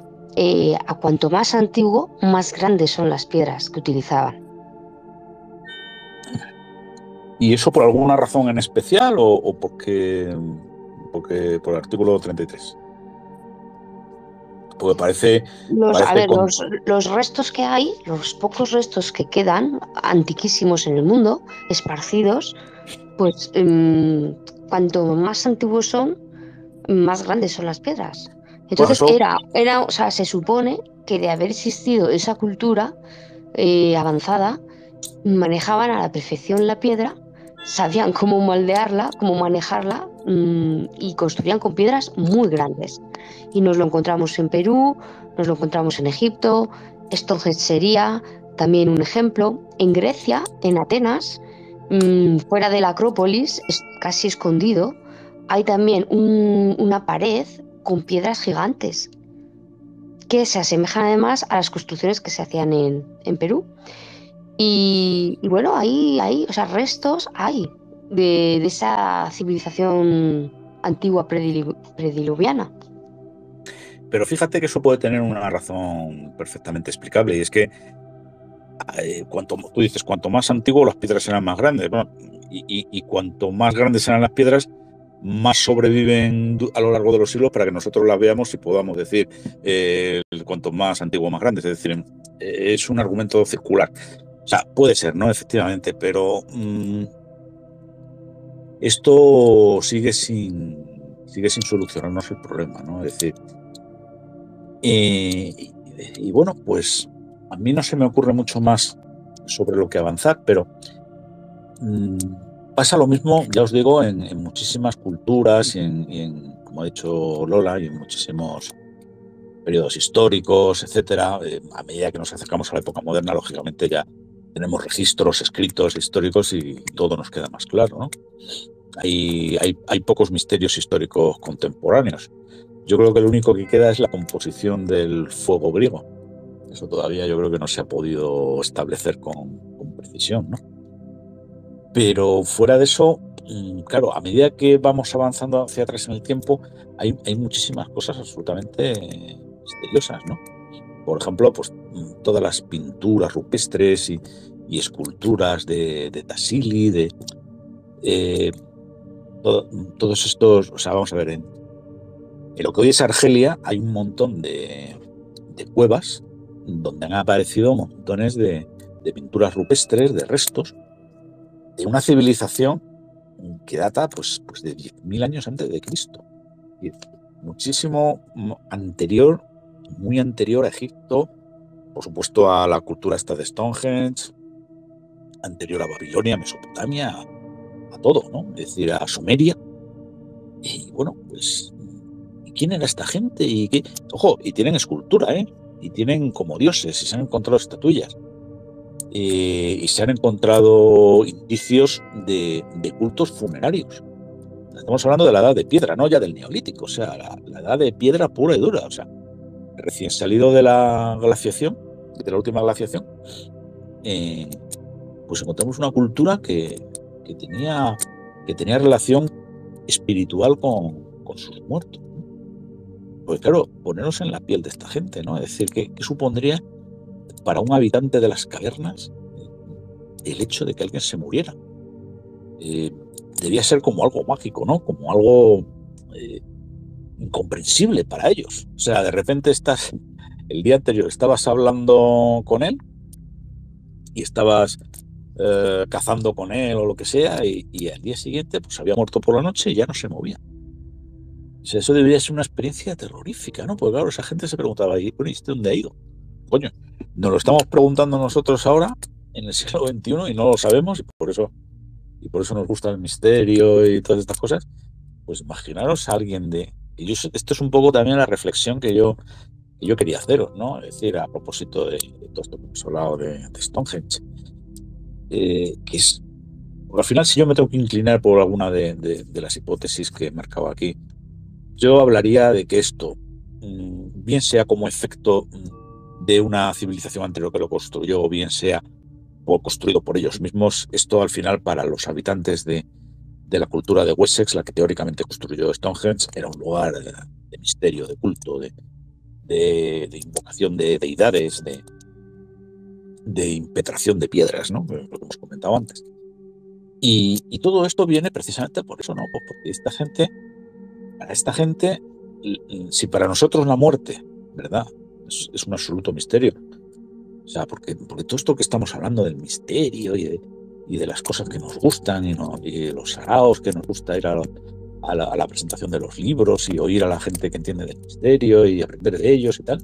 a cuanto más antiguo, más grandes son las piedras que utilizaban. ¿Y eso por alguna razón en especial o porque por el artículo 33? Porque parece los restos que hay, los pocos restos que quedan, antiquísimos en el mundo, esparcidos, pues cuanto más antiguos son, más grandes son las piedras. Entonces o sea, se supone que de haber existido esa cultura avanzada, manejaban a la perfección la piedra, sabían cómo moldearla, cómo manejarla y construían con piedras muy grandes. Y nos lo encontramos en Perú, nos lo encontramos en Egipto, Stonehenge sería también un ejemplo. En Grecia, en Atenas, fuera de la Acrópolis, casi escondido, hay también una pared con piedras gigantes que se asemejan además a las construcciones que se hacían en Perú. Y bueno, o sea, restos hay de esa civilización antigua prediluviana. Pero fíjate que eso puede tener una razón perfectamente explicable, y es que tú dices, cuanto más antiguo las piedras serán más grandes. Bueno, y cuanto más grandes serán las piedras, más sobreviven a lo largo de los siglos para que nosotros las veamos y podamos decir cuanto más antiguo, más grande. Es decir, es un argumento circular. O sea, puede ser, ¿no? Efectivamente, pero esto sigue sin solucionarnos el problema, ¿no? Es decir, y bueno, pues a mí no se me ocurre mucho más sobre lo que avanzar, pero pasa lo mismo, ya os digo, en muchísimas culturas y en, como ha dicho Lola, y en muchísimos periodos históricos, etcétera. A medida que nos acercamos a la época moderna, lógicamente ya tenemos registros escritos históricos y todo nos queda más claro, ¿no? Hay pocos misterios históricos contemporáneos. Yo creo que lo único que queda es la composición del fuego griego. Eso todavía yo creo que no se ha podido establecer con precisión, ¿no? Pero fuera de eso, claro, a medida que vamos avanzando hacia atrás en el tiempo, hay muchísimas cosas absolutamente misteriosas, ¿no? Por ejemplo, pues todas las pinturas rupestres y esculturas de Tassili, todos estos, o sea, vamos a ver, en lo que hoy es Argelia hay un montón de cuevas donde han aparecido montones de pinturas rupestres, de restos, de una civilización que data pues de 10.000 años antes de Cristo. Muchísimo anterior, muy anterior a Egipto, por supuesto a la cultura esta de Stonehenge, anterior a Babilonia, Mesopotamia, a todo, ¿no? Es decir, a Sumeria. Y bueno, pues, ¿quién era esta gente? Y qué, ojo, y tienen escultura, ¿eh? Y tienen como dioses, y se han encontrado estatuillas. Y se han encontrado indicios de cultos funerarios. Estamos hablando de la edad de piedra, no ya del neolítico, o sea, la edad de piedra pura y dura, o sea, recién salido de la glaciación, de la última glaciación, pues encontramos una cultura que tenía relación espiritual con sus muertos. Pues claro, poneros en la piel de esta gente, ¿no? Es decir, ¿qué supondría para un habitante de las cavernas el hecho de que alguien se muriera? Debía ser como algo mágico, ¿no? Como algo incomprensible para ellos. O sea, de repente el día anterior estabas hablando con él y estabas cazando con él o lo que sea, y al día siguiente pues había muerto por la noche y ya no se movía. O sea, eso debería ser una experiencia terrorífica, ¿no? Porque claro, esa gente se preguntaba, ¿y bueno, este dónde ha ido? Coño, nos lo estamos preguntando nosotros ahora, en el siglo XXI, y no lo sabemos, y por eso nos gusta el misterio y todas estas cosas. Pues imaginaros a alguien esto es un poco también la reflexión que yo quería haceros, ¿no? Es decir, a propósito de todo esto que hemos hablado de Stonehenge, que es, porque al final, si yo me tengo que inclinar por alguna de las hipótesis que he marcado aquí, yo hablaría de que esto, bien sea como efecto de una civilización anterior que lo construyó, o bien sea construido por ellos mismos, esto al final para los habitantes de la cultura de Wessex, la que teóricamente construyó Stonehenge, era un lugar de misterio, de culto, de invocación de deidades, de impetración de piedras, ¿no? Lo que hemos comentado antes. Y todo esto viene precisamente por eso, ¿no? Pues porque para esta gente, si para nosotros la muerte, ¿verdad? Es un absoluto misterio. O sea, porque todo esto que estamos hablando del misterio y de las cosas que nos gustan y de los saraos que nos gusta ir a la presentación de los libros y oír a la gente que entiende del misterio y aprender de ellos y tal.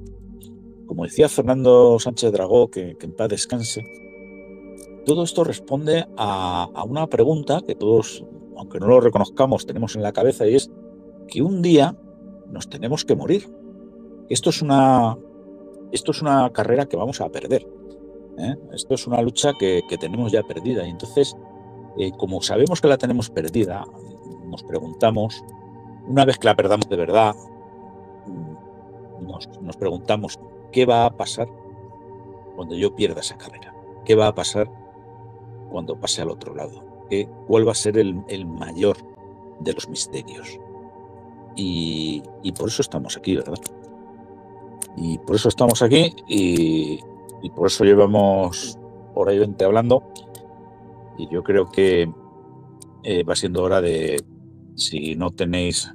Como decía Fernando Sánchez Dragó, que en paz descanse, todo esto responde a una pregunta que todos, aunque no lo reconozcamos, tenemos en la cabeza, y es que un día nos tenemos que morir. Esto es una carrera que vamos a perder, ¿eh? Esto es una lucha que tenemos ya perdida. Y entonces, como sabemos que la tenemos perdida, nos preguntamos, una vez que la perdamos de verdad, nos preguntamos, ¿qué va a pasar cuando yo pierda esa carrera? ¿Qué va a pasar cuando pase al otro lado? ¿Cuál va a ser el mayor de los misterios? Y por eso estamos aquí, ¿verdad? Y por eso estamos aquí y por eso llevamos hora y 20 hablando, y yo creo que va siendo hora de, si tenéis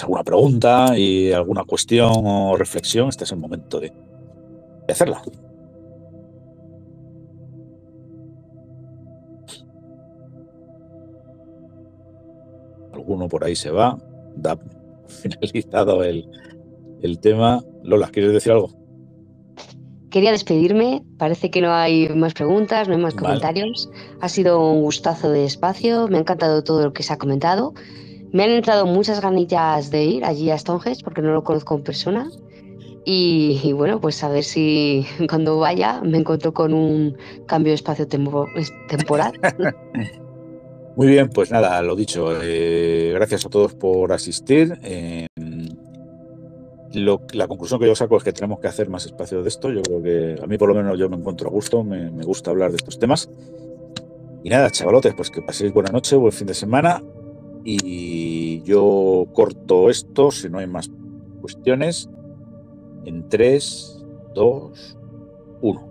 alguna pregunta y alguna cuestión o reflexión, este es el momento de hacerla. Alguno por ahí se va, da finalizado el tema. Lola, ¿quieres decir algo? Quería despedirme, parece que no hay más preguntas, no hay más Vale. comentarios. Ha sido un gustazo de espacio, me ha encantado todo lo que se ha comentado. Me han entrado muchas ganitas de ir allí a Stonehenge porque no lo conozco en persona. Y bueno, pues a ver si cuando vaya me encuentro con un cambio de espacio temporal. Muy bien, pues nada, lo dicho, gracias a todos por asistir. La conclusión que yo saco es que tenemos que hacer más espacio de esto. Yo creo que a mí por lo menos yo me encuentro a gusto, me gusta hablar de estos temas. Y nada, chavalotes, pues que paséis buena noche, buen fin de semana. Y yo corto esto, si no hay más cuestiones, en 3, 2, 1.